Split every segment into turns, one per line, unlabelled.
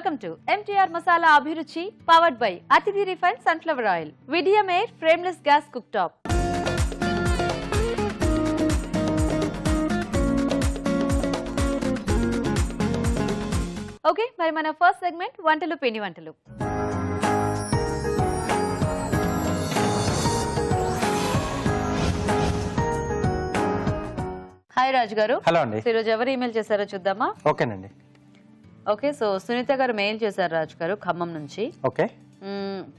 Welcome to MTR Masala Abhiruchi, powered by Atithi Refined Sunflower Oil. Vidium Air Frameless Gas Cooktop. Okay, మరి మన first segment వంటలు పిండి వంటలు. Hi రాజు గారు.
Hello అండి.
ఈ రోజు ఎవరు ఈమెయిల్ చేశారో చూద్దామా?
ఓకేనండి.
ఓకే, సో సునీత గారు మెయిల్ చేశారు రాజు గారు ఖమ్మం నుంచి.
ఓకే.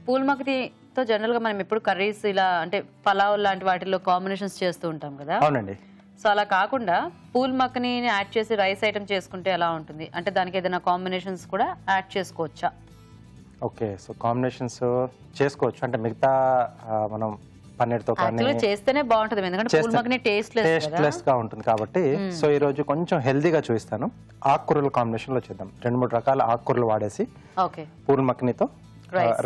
పూల్ మక్నీతో జనరల్ గా మనం ఎప్పుడు కర్రీస్ ఇలా అంటే పలావ్ లాంటి వాటిలో కాంబినేషన్స్ చేస్తూ ఉంటాం కదా.
అవునండి.
సో అలా కాకుండా పూల్ మక్నీని యాడ్ చేసి రైస్ ఐటమ్ చేసుకుంటే ఎలా ఉంటుంది? అంటే దానికి ఏదైనా కాంబినేషన్స్ కూడా యాడ్ చేసుకోవచ్చా?
ఓకే, సో కాంబినేషన్స్ చేసుకోవచ్చు. అంటే మిగతా మనం పన్నీర్తో కానీ
చేస్తేనే బాగుంటుంది, ఎందుకంటే పూల్ మక్నీ
టేస్ట్లెస్ గా ఉంటుంది కాబట్టి. సో ఈ రోజు కొంచెం హెల్దీగా చూపిస్తాను. ఆకుకూరల కాంబినేషన్ లో చేద్దాం. 2-3 రకాల ఆకుకూరలు వాడేసి పూల్ మక్నీతో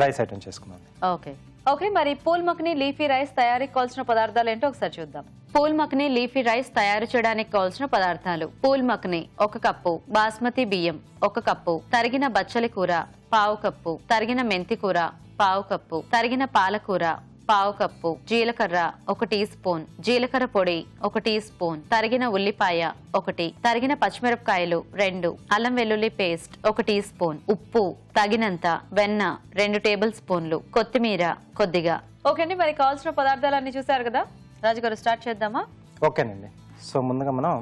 రైస్ ఐటమ్ చేసుకున్నాం.
ఓకే ఓకే, మరి పూల్ మక్నీ లీఫీ రైస్ తయారీకి కావాల్సిన పదార్థాలు ఏంటో ఒకసారి చూద్దాం. పూల్ మక్నీ లీఫీ రైస్ తయారు చేయడానికి కావాల్సిన పదార్థాలు: పూల్ మక్నీ 1 కప్పు, బాస్మతి బియ్యం 1 కప్పు, తరిగిన బచ్చలి కూర 1/2 కప్పు, తరిగిన మెంతి కూర 1/2 కప్పు, తరిగిన పాలకూర 1/2 కప్పు, జీలకర్ర 1 టీ స్పూన్, జీలకర్ర పొడి 1 టీ స్పూన్, తరిగిన ఉల్లిపాయ 1, తరిగిన పచ్చిమిరపకాయలు 2, అల్లం వెల్లుల్లి పేస్ట్ 1 టీ స్పూన్, ఉప్పు తగినంత, వెన్న 2 టేబుల్ స్పూన్లు, కొత్తిమీర కొద్దిగా. ఓకే అండి, మరి కావాల్సిన పదార్థాలన్నీ చూసారు కదా రాజుగారు, స్టార్ట్ చేద్దామా?
ఓకేనండి. సో ముందుగా మనం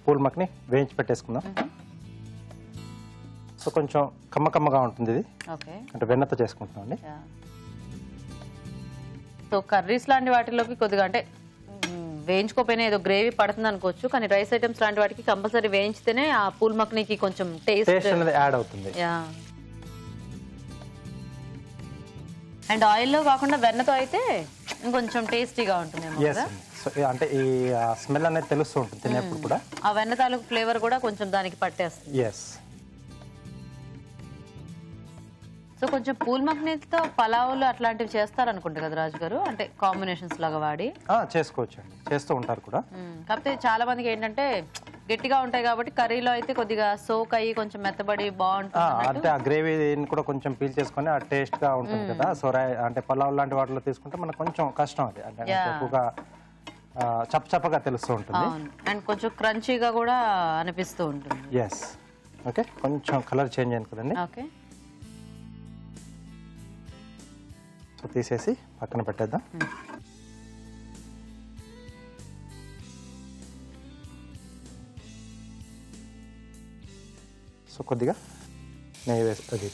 పూల్ మక్ని వేయించి పెట్టేసుకుందాం. సో కొంచెం కమ్మగా ఉంటుంది ఇది.
ఓకే,
అంటే వెన్నతో చేసుకుంటున్నాం అండి.
సో కర్రీస్ లాంటి వాటిలోకి కొద్దిగా అంటే వేయించుకోపోయినా ఏదో గ్రేవీ పడుతుంది అనుకోవచ్చు, కానీ రైస్ ఐటమ్స్ లాంటి వాటికి కంపల్సరీ వేయించితేనే ఆ పూల్ మక్నీకి కొంచెం టేస్ట్
అనేది యాడ్ అవుతుంది.
అండ్ ఆయిల్లో కాకుండా వెన్నతో అయితే ఇంకొంచెం టేస్టీగా ఉంటుంది.
సో అంటే ఈ స్మెల్ అనేది తెలుస్తూ ఉంటుంది తినేప్పుడు కూడా.
ఆ వెన్న తాలూకు ఫ్లేవర్ కూడా కొంచెం దానికి పట్టేస్తుంది. సో కొంచెం పూల్ మక్నీతో పలావులు అట్లాంటివి చేస్తారనుకుంటా కదా రాజు గారు, అంటే కాంబినేషన్స్ లాగా వాడి
చేసుకోవచ్చు అండి, చేస్తూ ఉంటారు కూడా.
కాకపోతే చాలా మందికి ఏంటంటే గట్టిగా ఉంటాయి కాబట్టి కర్రీలో అయితే కొద్దిగా సోక్ అయ్యి కొంచెం మెత్తబడి బాగుంటుంది.
అంటే ఆ గ్రేవీని కూడా కొంచెం పీల్ చేసుకొని ఆ టేస్ట్ గా ఉంటుంది కదా. సో అంటే పలావ్ లాంటి వాటిలో తీసుకుంటే మనకు కొంచెం కష్టం అది, అంటే ఎక్కువగా చప్పగా తెలుస్తూ ఉంటుంది.
అండ్ కొంచెం క్రంచీగా కూడా అనిపిస్తూ ఉంటుంది.
ఓకే, కొంచెం కలర్ చేంజ్ అయింది కదండి.
ఓకే,
సో తీసేసి పక్కన పెట్టేద్దాం. సో కొద్దిగా నెయ్యి వేసి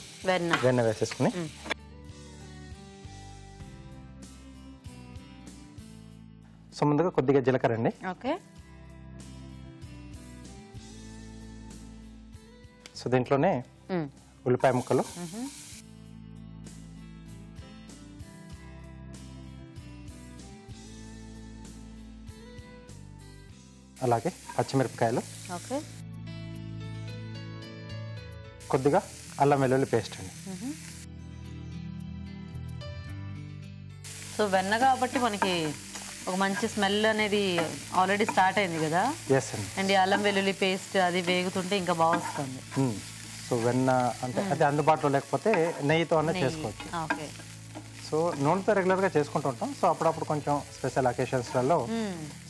వెన్న వేసేసుకుని సో ముందుగా కొద్దిగా జీలకర్ర అండి.
ఓకే,
సో దీంట్లోనే ఉల్లిపాయ ముక్కలు, అలాగే పచ్చిమిరపకాయలు, కొద్దిగా అల్లం వెల్లుల్లి పేస్ట్ అండి.
సో వెన్న కాబట్టి మనకి ఒక మంచి స్మెల్ అనేది ఆల్రెడీ స్టార్ట్ అయింది కదా. అండ్ అల్లం వెల్లుల్లి పేస్ట్ అది వేగుతుంటే ఇంకా బాగా వస్తుంది.
సో వెన్న అంటే అది అందుబాటులో లేకపోతే నెయ్యితో అన్న చేసుకోవచ్చు.
ఓకే,
సో నూనెతో రెగ్యులర్గా చేసుకుంటూ ఉంటాం. సో అప్పుడప్పుడు కొంచెం స్పెషల్ అకేషన్స్లలో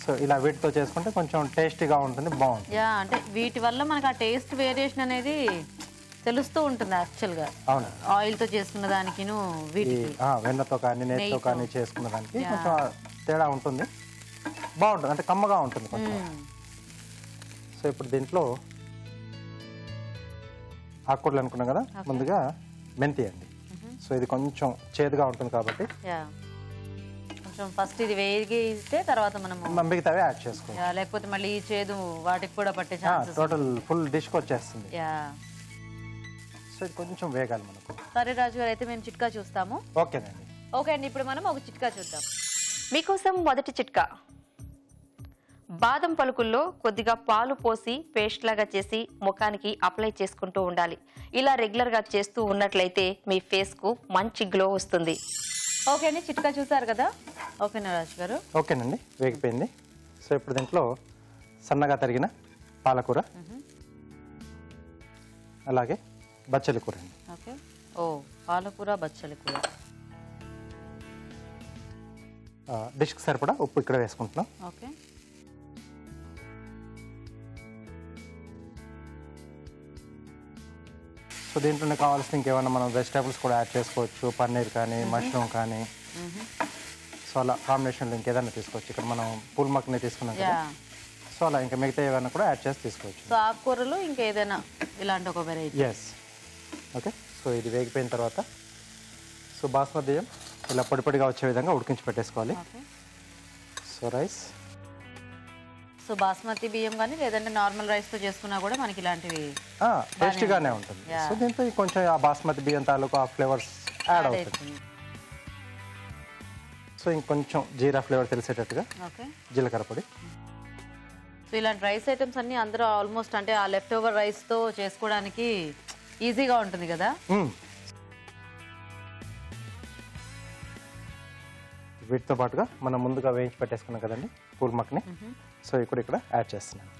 సో ఇలా వీటితో చేసుకుంటే కొంచెం టేస్టీగా ఉంటుంది, బాగుంటుంది.
అంటే వీటి వల్ల మనకు ఆ టేస్ట్ వేరియేషన్ అనేది తెలుస్తూ ఉంటుంది యాక్చువల్గా.
అవును,
ఆయిల్తో చేసుకున్న దానికి వీటికి
వెన్నతో కానీ నెయ్యితో కానీ చేసుకున్న దానికి కొంచెం తేడా ఉంటుంది, బాగుంటుంది, అంటే కమ్మగా ఉంటుంది కొంచెం. సో ఇప్పుడు దీంట్లో ఆకుకూరలు అనుకున్నాం కదా, ముందుగా మెంతి అండి. సో ఇది కొంచెం చేదుగా ఉంటుంది కాబట్టి
కొంచెం ఫస్ట్ ఇది వేగితే తర్వాత మనం
మిగతావి యాడ్ చేసుకోవాలి,
లేకపోతే మళ్ళీ ఈ చేదు వాటికి కూడా పట్టే ఛాన్సెస్.
టోటల్ ఫుల్ డిష్కి వచ్చేస్తుంది. సో ఇది కొంచెం వేగాలి మనకు.
సరే రాజు గారు, అయితే మేము చిట్కా చూస్తాము.
ఓకేనండి.
ఓకే అండి, ఇప్పుడు మనం ఒక చిట్కా చూద్దాం.
మీకోసం మొదటి చిట్కా: బాదం పలుకుల్లో కొద్దిగా పాలు పోసి పేస్ట్ లాగా చేసి ముఖానికి అప్లై చేసుకుంటూ ఉండాలి. ఇలా రెగ్యులర్గా చేస్తూ ఉన్నట్లయితే మీ ఫేస్కు మంచి గ్లో వస్తుంది.
ఓకే అండి, చిట్కా చూసారు కదా. ఓకేనా రాజు గారు?
ఓకేనండి, వేగిపోయింది. సో ఇప్పుడు దీంట్లో సన్నగా తరిగిన పాలకూర, అలాగే బచ్చలి కూర అండి.
ఓకే. ఓ పాలకూర బచ్చలి కూర.
డిష్కి సరిపడా ఉప్పు ఇక్కడ వేసుకుంటున్నాం.
ఓకే.
సో దీంట్లోనే కావాల్సిన ఇంకేమైనా మనం వెజిటేబుల్స్ కూడా యాడ్ చేసుకోవచ్చు, పన్నీర్ కానీ మష్రూమ్ కానీ. సో అలా కాంబినేషన్లో ఇంకేదైనా తీసుకోవచ్చు. ఇక్కడ మనం పూల్ మక్ని తీసుకున్నాం కదా, సో అలా ఇంకా మిగతా ఏమైనా కూడా యాడ్ చేసి తీసుకోవచ్చు.
సో ఆకుకూరలు ఇంకా ఏదైనా ఇలాంటి ఒక వెరైటీ.
ఎస్. ఓకే. సో ఇది వేగిపోయిన తర్వాత సో బాస్మతి బియ్యం ఇలా పొడి పొడిగా వచ్చే విధంగా ఉడికించి పెట్టేసుకోవాలి. సో రైస్,
సో బాస్మతి బియ్యం కానీ లేదంటే నార్మల్ రైస్తో చేసుకున్నా కూడా మనకి ఇలాంటివి
టేస్టీగానే ఉంటుంది. సో దీంతో కొంచెం ఆ బాస్మతి బియ్యం తాలూకు ఆ ఫ్లేవర్స్ యాడ్ అవుతుంది. సో ఇంకొంచెం జీరా ఫ్లేవర్ తెలిసేటట్టుగా జీలకర్ర పొడి.
సో ఇలాంటి రైస్ ఐటమ్స్ అన్ని అందరూ ఆల్మోస్ట్ అంటే ఆ లెఫ్ట్ ఓవర్ రైస్తో చేసుకోవడానికి ఈజీగా ఉంటుంది కదా.
వీటితో పాటుగా మనం ముందుగా వేయించి పెట్టేసుకున్నాం కదండి పూల్ మక్ని, సో ఇప్పుడు ఇక్కడ యాడ్ చేస్తున్నాను.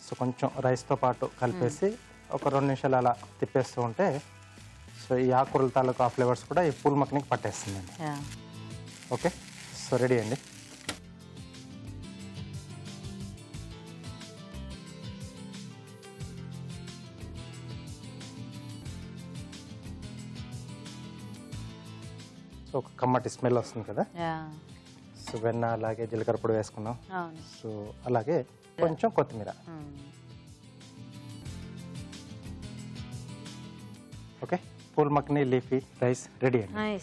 సో కొంచెం రైస్తో పాటు కలిపేసి ఒక 2 నిమిషాలు అలా తిప్పేస్తూ ఉంటే సో ఈ ఆకుకూరల తాలూకు ఆ ఫ్లేవర్స్ కూడా ఈ పూల్ మక్నికి పట్టేస్తుందండి. ఓకే. సో రెడీ అండి. సో ఒక కమ్మటి స్మెల్ వస్తుంది కదా. సో వెన్న అలాగే జీలకర్ర పొడి వేసుకున్నాం. సో అలాగే కొంచెం కొత్తిమీర. ఓకే. పూల్ మక్ని లీఫీ రైస్ రెడీ అండి.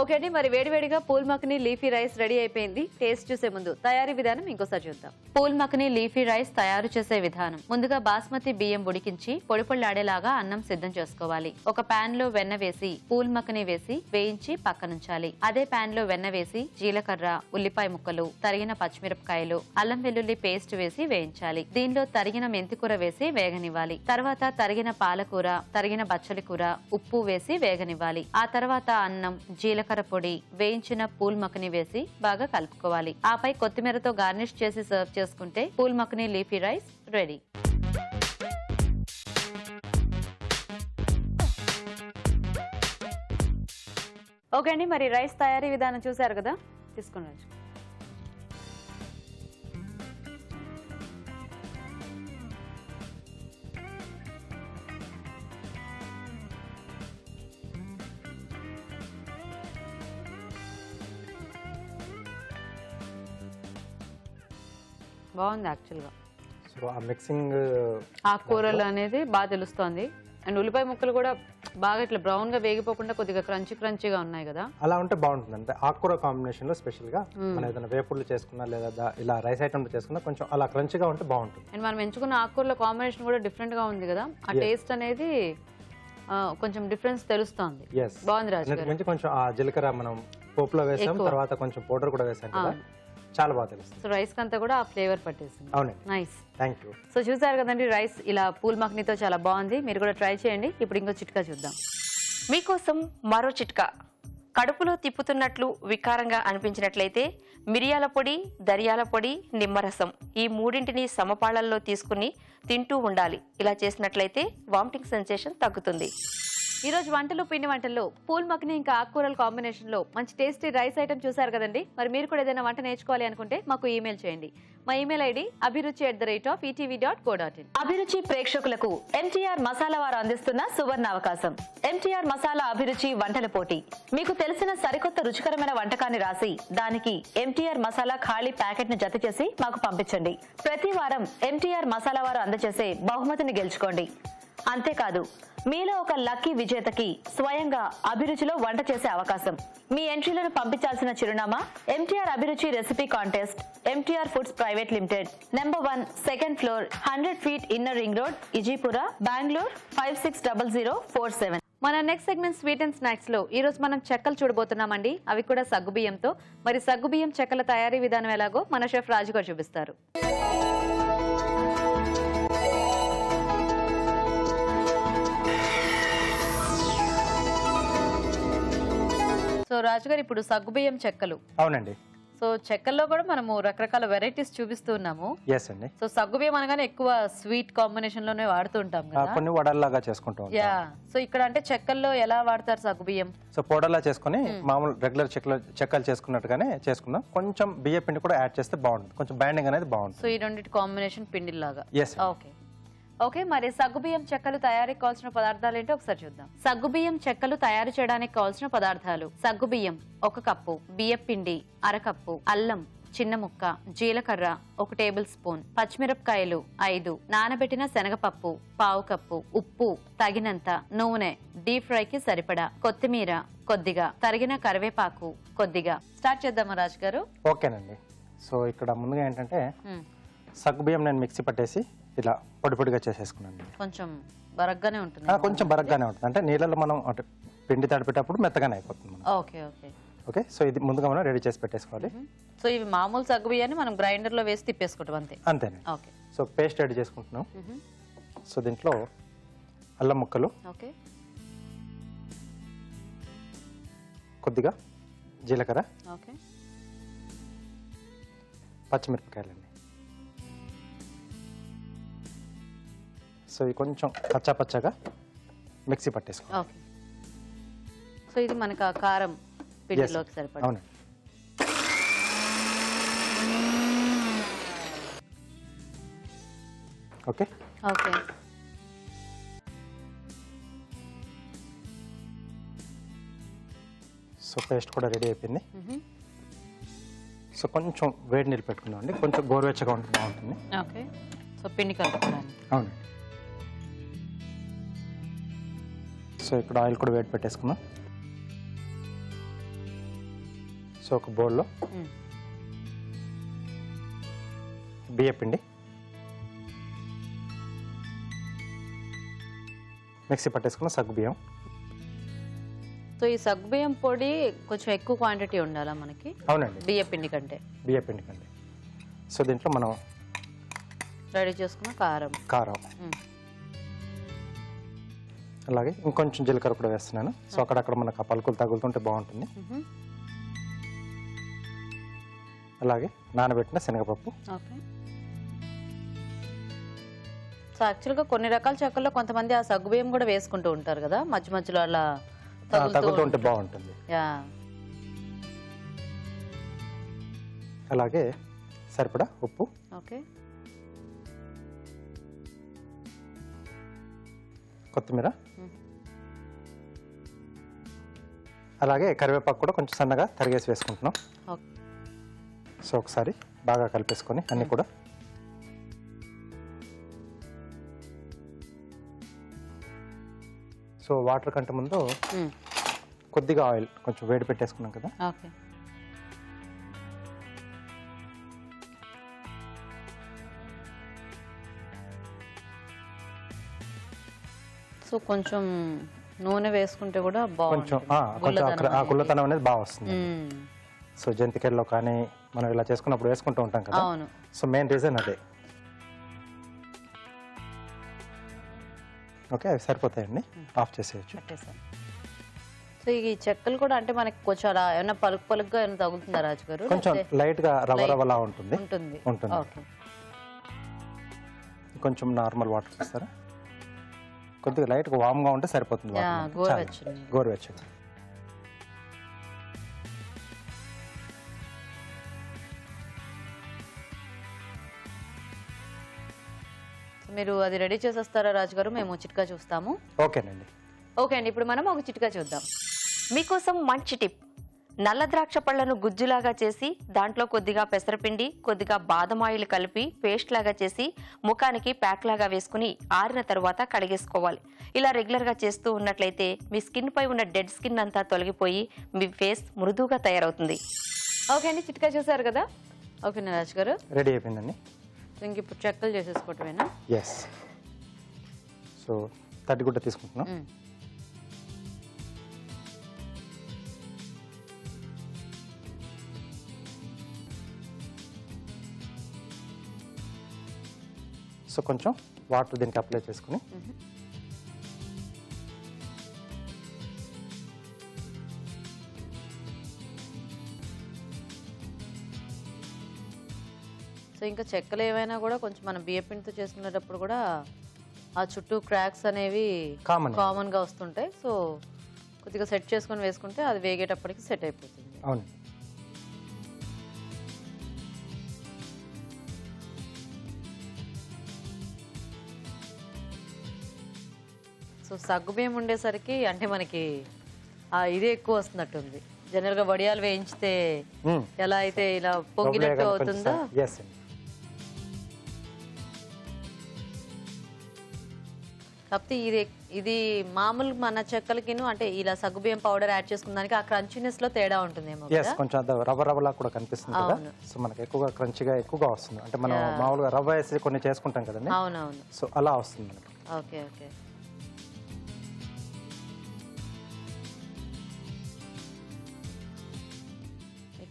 ఓకే అండి, మరి వేడివేడిగా పూల్ మక్ని లీఫీ రైస్ రెడీ అయిపోయింది. టేస్ట్ చూసే ముందు తయారీ విధానం ఇంకోసారి చూద్దాం. పూల్ మక్ని లీఫీ రైస్ తయారు చేసే విధానం: ముందుగా బాస్మతి బియ్యం ఉడికించి పొడి పొళ్ళాడేలాగా అన్నం సిద్ధం చేసుకోవాలి. ఒక పాన్ లో వెన్న వేసి పూల్ మక్ని వేసి వేయించి పక్కనుంచాలి. అదే పాన్ లో వెన్న వేసి జీలకర్ర, ఉల్లిపాయ ముక్కలు, తరిగిన పచ్చిమిరపకాయలు, అల్లం వెల్లుల్లి పేస్ట్ వేసి వేయించాలి. దీనిలో తరిగిన మెంతికూర వేసి వేగనివ్వాలి. తర్వాత తరిగిన పాలకూర, తరిగిన బచ్చలి కూర, ఉప్పు వేసి వేగనివ్వాలి. ఆ తర్వాత అన్నం, జీలకర్ర పొడి, వేయించిన పూల్ మక్ని వేసి బాగా కలుపుకోవాలి. ఆపై కొత్తిమీరతో గార్నిష్ చేసి సర్వ్ చేసుకుంటే పూల్ మక్ని లీఫీ రైస్ రెడీ. ఓకే అండి, మరి రైస్ తయారీ విధానం చూసారు కదా, తీసుకుని రండి. బాగుంది యాక్చువల్గా.
సో ఆ మిక్సింగ్
ఆకుకూరలు అనేది బాగా తెలుస్తోంది. అండ్ ఉల్లిపాయ ముక్కలు కూడా బాగా ఇట్లా బ్రౌన్ గా వేగిపోకుండా కొద్దిగా క్రంచీగా ఉన్నాయి కదా.
అలా ఉంటే బాగుంటుంది. అంటే ఆకుకూర కాంబినేషన్ లో స్పెషల్ గా మనం ఏదైనా వేపుళ్ళు చేసుకున్నా లేదా ఇలా రైస్ ఐటమ్ చేసుకున్నా కొంచెం అలా క్రంచీగా ఉంటే బాగుంటుంది.
అండ్ మనం ఎంచుకున్న ఆకుకూరల కాంబినేషన్ కూడా డిఫరెంట్ గా ఉంది కదా, ఆ టేస్ట్ అనేది కొంచెం డిఫరెన్స్ తెలుస్తోంది. బాగుంది రాజు.
కొంచెం ఆ జీలకర్ర మనం పోపులో వేసాం, తర్వాత కొంచెం పౌడర్ కూడా వేసాం కదా, చాలా బాగా తెలుస్తుంది.
సో రైస్ కంతా కూడా ఆ ఫ్లేవర్ పట్టేసింది.
అవునండి.
నైస్.
Thank you.
సో చూసారు కదండి, రైస్ ఇలా పూల్ మక్నీతో చాలా బాగుంది. మీరు కూడా ట్రై చేయండి. ఇప్పుడు ఇంకో చిట్కా చూద్దాం.
మీకోసం మరో చిట్కా. కడుపులో తిప్పుతున్నట్లు వికారంగా అనిపించినట్లయితే మిరియాల పొడి, ధనియాల పొడి, నిమ్మరసం ఈ మూడింటిని సమపాళల్లో తీసుకుని తింటూ ఉండాలి. ఇలా చేసినట్లయితే వామిటింగ్ సెన్సేషన్ తగ్గుతుంది.
ఈ రోజు వంటలు పిండి వంటల్లో పూల్ మక్ని ఇంకా ఆకుకూరల కాంబినేషన్ లో మంచి టేస్టీ రైస్ ఐటమ్ చూసారు కదండి. మరి మీరు కూడా ఏదైనా వంట నేర్చుకోవాలి అనుకుంటే మాకు ఈమెయిల్ చేయండి. మా ఈమెయిల్ ఐడి abhiruchi@etv.co.in.
అభిరుచి ప్రేక్షకులకు ఎంటీఆర్ మసాలా వారు అందిస్తున్న సువర్ణ అవకాశం. ఎంటీఆర్ మసాలా అభిరుచి వంటల పోటీ. మీకు తెలిసిన సరికొత్త రుచికరమైన వంటకాన్ని రాసి దానికి ఎంటీఆర్ మసాలా ఖాళీ ప్యాకెట్ ను జత చేసి మాకు పంపించండి. ప్రతి వారం ఎంటీఆర్ మసాలా వారు అందజేసే బహుమతిని గెలుచుకోండి. అంతేకాదు, మీలో ఒక లక్కీ విజేతకి స్వయంగా అభిరుచిలో వంట చేసే అవకాశం. మీ ఎంట్రీలను పంపించాల్సిన చిరునామా MTR Abhiruchi recipe contest, MTR foods private limited, number 1, second floor, 100 feet inner ring road, Ejipura, Bengaluru 560047.
మన next segment sweet and snacks లో ఈ రోజు మనం చెక్కలు చూడబోతున్నామండి. అవి కూడా సగ్గుబియ్యంతో. మరి సగ్గుబియ్యం చెక్కల తయారీ విధానం ఎలాగో మన షెఫ్ రాజు గారు చూపిస్తారు. సో రాజుగారు, ఇప్పుడు సగ్గుబియ్యం చెక్కలు.
అవునండి.
సో చెక్కల్లో కూడా మనము రకరకాల వెరైటీస్ చూపిస్తూ ఉన్నాము.
ఎస్ అండి.
సో సగ్గుబియ్యం అనగానే ఎక్కువ స్వీట్ కాంబినేషన్ లోనే వాడుతూ ఉంటాం కదా.
కొన్ని వడల్లాగా చేసుకుంటాం.
యా, సో ఇక్కడ అంటే చెక్కల్లో ఎలా వాడతారు సగ్గుబియ్యం?
సో పౌడర్లా చేసుకుని మామూలు రెగ్యులర్ చెక్కలు చేసుకున్నట్టుగానే చేసుకుందాం. కొంచెం బియ్య పిండి కూడా యాడ్ చేస్తే బాగుంటుంది, కొంచెం బైండింగ్ అనేది బాగుంటుంది.
సో ఈ రెండింటి కాంబినేషన్ పిండిలాగా.
ఎస్.
ఓకే ఓకే, మరి సగ్గుబియ్యం చెక్కలు తయారీకి కావాల్సిన పదార్థాలు ఏంటో ఒకసారి చూద్దాం. సగ్గుబియ్యం చెక్కలు తయారు చేయడానికి కావాల్సిన పదార్థాలు: సగ్గుబియ్యం 1 కప్పు, బియ్యం పిండి 1/2 కప్పు, అల్లం చిన్న ముక్క, జీలకర్ర 1 టేబుల్ స్పూన్, పచ్చిమిరపకాయలు 5, నానబెట్టిన శనగపప్పు 1/2 కప్పు, ఉప్పు తగినంత, నూనె, డీప్ ఫ్రై కి సరిపడా, కొత్తిమీర కొద్దిగా, తరిగిన కరివేపాకు కొద్దిగా. స్టార్ట్ చేద్దామా రాజు గారు?
ఓకేనండి. సో ఇక్కడ ముందుగా ఏంటంటే సగ్గుబియ్యం నేను మిక్సీ పట్టేసి ఇలా పొడి పొడిగా చేసేసుకున్నాను.
కొంచెం బరగ్గానే ఉంటుంది.
కొంచెం బరగ్గానే ఉంటుంది, అంటే నీళ్ళలో మనం అంటే పిండి తడిపేటప్పుడు మెత్తగానే అయిపోతుంది.
ఓకే ఓకే
ఓకే, సో ఇది ముందుగా మనం రెడీ చేసి పెట్టేసుకోవాలి.
సో ఇవి మామూలు సగ్గుబియ్యాన్ని మనం గ్రైండర్ లో వేసి తిప్పేసుకుంటాం అంతే.
అంతేనండి.
ఓకే,
సో పేస్ట్ రెడీ చేసుకుంటున్నాం. సో దీంట్లో అల్లం ముక్కలు,
ఓకే,
కొద్దిగా జీలకర్ర,
ఓకే,
పచ్చిమిరపకాయలండి. సో ఇది కొంచెం పచ్చా పచ్చగా మిక్సీ పట్టేసుకోవాలి.
ఓకే. సో ఇది మనకు ఆ కారం పిండిలోకి సరిపడా.
అవునండి. ఓకే
ఓకే,
సో పేస్ట్ కూడా రెడీ అయిపోయింది. సో కొంచెం వేడి నీళ్ళు పెట్టుకుందాం అండి, కొంచెం గోరువెచ్చగా ఉంటే బాగుంటుంది.
ఓకే, సో పిండి కలుపుకోవడానికి.
అవునండి. సో ఇక్కడ ఆయిల్ కూడా వేడి పెట్టేసుకుందాం. సో ఒక బౌల్లో బియ్య పిండి, మిక్సీ పట్టేసుకున్న సగ్గుబియ్యం.
సో ఈ సగ్గుబియ్యం పొడి కొంచెం ఎక్కువ క్వాంటిటీ ఉండాలా మనకి?
అవునండి,
బియ్య పిండి కంటే.
బియ్య పిండి కంటే. సో దీంట్లో మనం
రెడీ చేసుకున్న కారం,
అలాగే ఇంకొంచెం జీలకర్ర కూడా వేస్తున్నాను. సో అక్కడక్కడ మనకు ఆ పలుకులు తగులుతుంటే బాగుంటుంది. అలాగే నానబెట్టిన శనగపప్పు.
ఓకే. సో యాక్చువల్గా కొన్ని రకాల చెక్కల్లో కొంతమంది ఆ సగ్గుబియ్యం కూడా వేసుకుంటూ ఉంటారు కదా, మధ్య మధ్యలో అలా
తగులుతుంటే బాగుంటుంది. అలాగే సరిపడా ఉప్పు,
ఓకే,
కొత్తిమీర, అలాగే కరివేపాకు కూడా కొంచెం సన్నగా తరిగేసి వేసుకుంటున్నాం. సో ఒకసారి బాగా కలిపేసుకొని అన్ని కూడా. సో వాటర్ కంటే ముందు కొద్దిగా ఆయిల్ కొంచెం వేడి పెట్టేసుకున్నాం కదా.
ఓకే. సో కొంచెం నూనె వేసుకుంటే కూడా
కొంచెం గుల్లతనం అనేది బాగా వస్తుంది. సో జంతికల్లో కానీ మనం ఇలా చేసుకున్నప్పుడు వేసుకుంటూ ఉంటాం కదా. సో మెయిన్ రీజన్ అదే. ఓకే, అవి సరిపోతాయండి, ఆఫ్ చేసేయచ్చు.
సో ఈ చెక్కలు కూడా అంటే మనకి కొంచెం అలా ఏమైనా పలుకు పలుకుగా ఏమైనా తగులుతుందా రాజు గారు?
కొంచెం లైట్ గా రవ్వ రవ్వలా ఉంటుంది. కొంచెం నార్మల్ వాటర్ ఇస్తారా? కొద్దిగా లైట్ గా వామ్ గా ఉంటే సరిపోతుంది. గోరువెచ్చగా.
మీరు అది రెడీ చేసేస్తారా రాజు గారు? మేము చిట్కా చూస్తాము.
ఓకేనండి.
ఓకే అండి, ఇప్పుడు మనం ఒక చిట్కా చూద్దాం.
మీకోసం మంచి టిప్. నల్ల ద్రాక్ష పళ్లను గుజ్జులాగా చేసి దాంట్లో కొద్దిగా పెసరపిండి, కొద్దిగా బాదం ఆయిల్ కలిపి పేస్ట్ లాగా చేసి ముఖానికి ప్యాక్ లాగా వేసుకుని ఆరిన తర్వాత కడిగేసుకోవాలి. ఇలా రెగ్యులర్ గా చేస్తూ ఉన్నట్లయితే మీ స్కిన్ పై ఉన్న డెడ్ స్కిన్ అంతా తొలగిపోయి మీ ఫేస్ మృదువుగా తయారవుతుంది.
ఓకే అండి, చిట్కా చూసారు కదా. ఓకేనా రాజు గారు?
రెడీ అయిపోయిందండి.
ఇంక ఇప్పుడు చెక్కలు చేసేసుకోవటమేనా?
ఎస్. సో తడిగుడ్డ తీసుకుంటున్నాం. సో కొంచెం వాటర్ దీనికి అప్లై చేసుకుని
సో ఇంకా చెక్కలు ఏవైనా కూడా కొంచెం మనం బియ్యపిండితో చేసుకునేటప్పుడు కూడా ఆ చుట్టూ క్రాక్స్ అనేవి కామన్గా వస్తుంటాయి. సో కొద్దిగా సెట్ చేసుకొని వేసుకుంటే అది వేగేటప్పటికి సెట్ అయిపోతుంది.
అవును.
సో సగ్గుబియ్యం ఉండేసరికి అంటే మనకి ఇదే ఎక్కువ వస్తున్నట్టుంది. జనరల్గా వడియాలు వేయించితే ఎలా అయితే ఇలా పొంగినట్టు అవుతుందో. కాకపోతే ఇది మామూలు మన చెక్కలకిను అంటే ఇలా సగ్గుబియ్యం పౌడర్ యాడ్ చేసుకున్న దానికి ఆ క్రంచీనెస్ లో తేడా ఉంటుందేమో.
కొంచెం రవ్వ రవ్వలా కూడా కనిపిస్తుంది కదా. సో మనకి ఎక్కువగా క్రంచిగా ఎక్కువగా వస్తుంది. అంటే మనం మామూలుగా రవ్వ వేసి కొన్ని చేసుకుంటాం కదండి.
అవునవును.
సో అలా వస్తుంది మనకి.
Okay okay.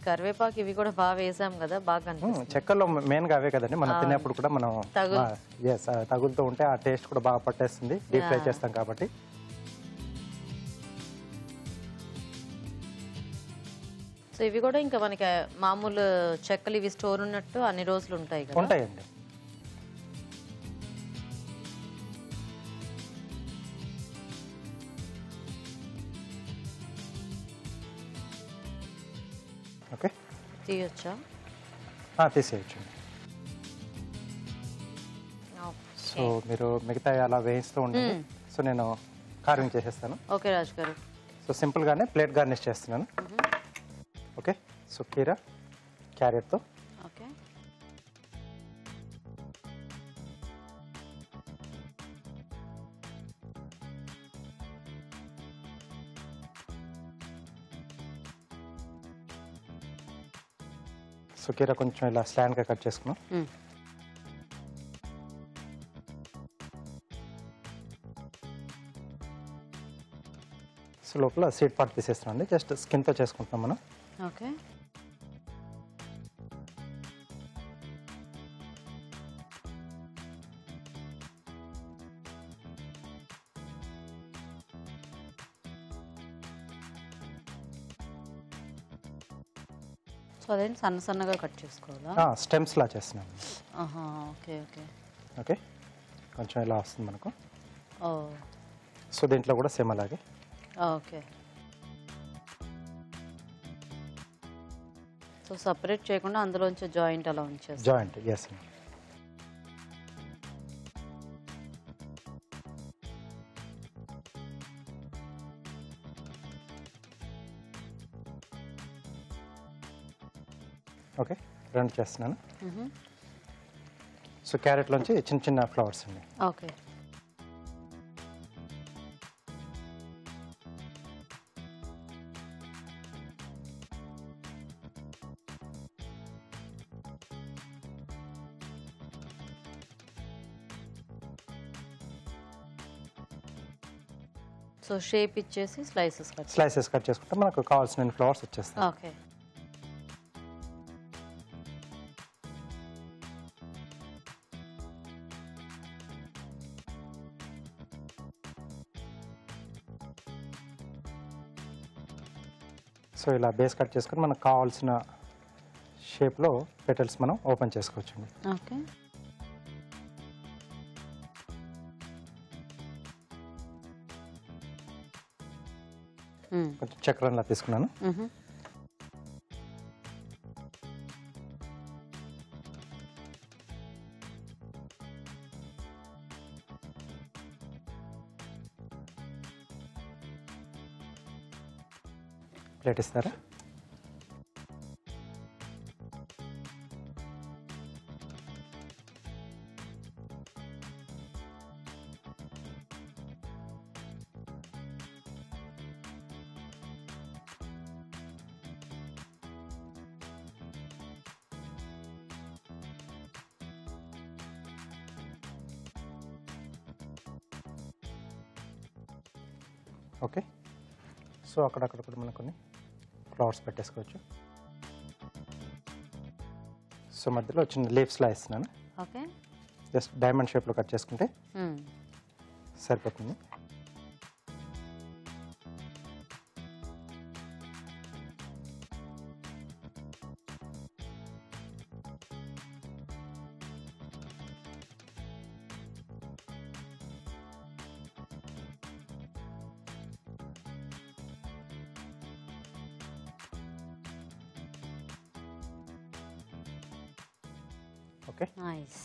కరివేపాకు ఇవి కూడా బాగా వేసాం కదా, బాగా
చెక్కల్లో మెయిన్ గా అవే కదండి మనం తినేప్పుడు కూడా మనం తగులుతూ ఉంటే ఆ టేస్ట్ కూడా బాగా పట్టేస్తుంది డీప్ ఫ్రై చేస్తాం కాబట్టి.
సో ఇవి కూడా ఇంకా మనకి మామూలు చెక్కలు ఇవి స్టోర్ ఉన్నట్టు అన్ని రోజులు ఉంటాయి కదా.
ఉంటాయండి. ఓకే,
తీయొచ్చా?
తీసేయచ్చు. సో మీరు మిగతా అలా వేయిస్తూ ఉండండి. సో నేను కార్వింగ్ చేసేస్తాను.
ఓకే రాజు గారు.
సో సింపుల్గానే ప్లేట్ గార్నిష్ చేస్తున్నాను. ఓకే, సో కీరా క్యారెట్తో.
ఓకే,
సో కీరా కొంచెం ఇలా స్లాండ్గా కట్ చేసుకున్నాం. సో లోపల సీడ్ పార్ట్ తీసేస్తున్నాం అండి. జస్ట్ స్కిన్తో చేసుకుంటున్నాం మనం.
ఓకే, సో అదేంటి సన్న సన్నగా కట్ చేసుకోవాలా?
స్టెమ్స్ లా చేస్తున్నాం.
ఓకే ఓకే
ఓకే, కొంచెం ఇలా వస్తుంది మనకు.
ఓ,
సో దీంట్లో కూడా సేమ్ అలాగే.
ఓకే, సో సపరేట్ చేయకుండా అందులోంచి జాయింట్ అలా ఉంచేస్తాం.
Joint, yes. ఓకే, రెండు చేస్తున్నాను. సో క్యారెట్లోంచి చిన్న చిన్న ఫ్లవర్స్ అండి.
ఓకే, సో షేప్ ఇచ్చేసి స్లైసెస్
కట్ చేసుకుంటే మనకు కావాల్సిన ఫ్లవర్స్ వచ్చేస్తాయి.
ఓకే,
సో ఇలా బేస్ కట్ చేసుకొని మనకు కావాల్సిన షేప్లో పెటల్స్ మనం ఓపెన్ చేసుకోవచ్చండి.
ఓకే,
కొంచెం చక్రంలా తీసుకున్నాను. ప్లేట్ ఇస్తారా? ఓకే, సో అక్కడక్కడ కూడా మనకు కొన్ని ఫ్లవర్స్ పెట్టేసుకోవచ్చు. సో మధ్యలో చిన్న లీవ్స్లా ఇస్తున్నాను.
ఓకే,
జస్ట్ డైమండ్ షేప్లో కట్ చేసుకుంటే సరిపోతుంది. Okay,
nice.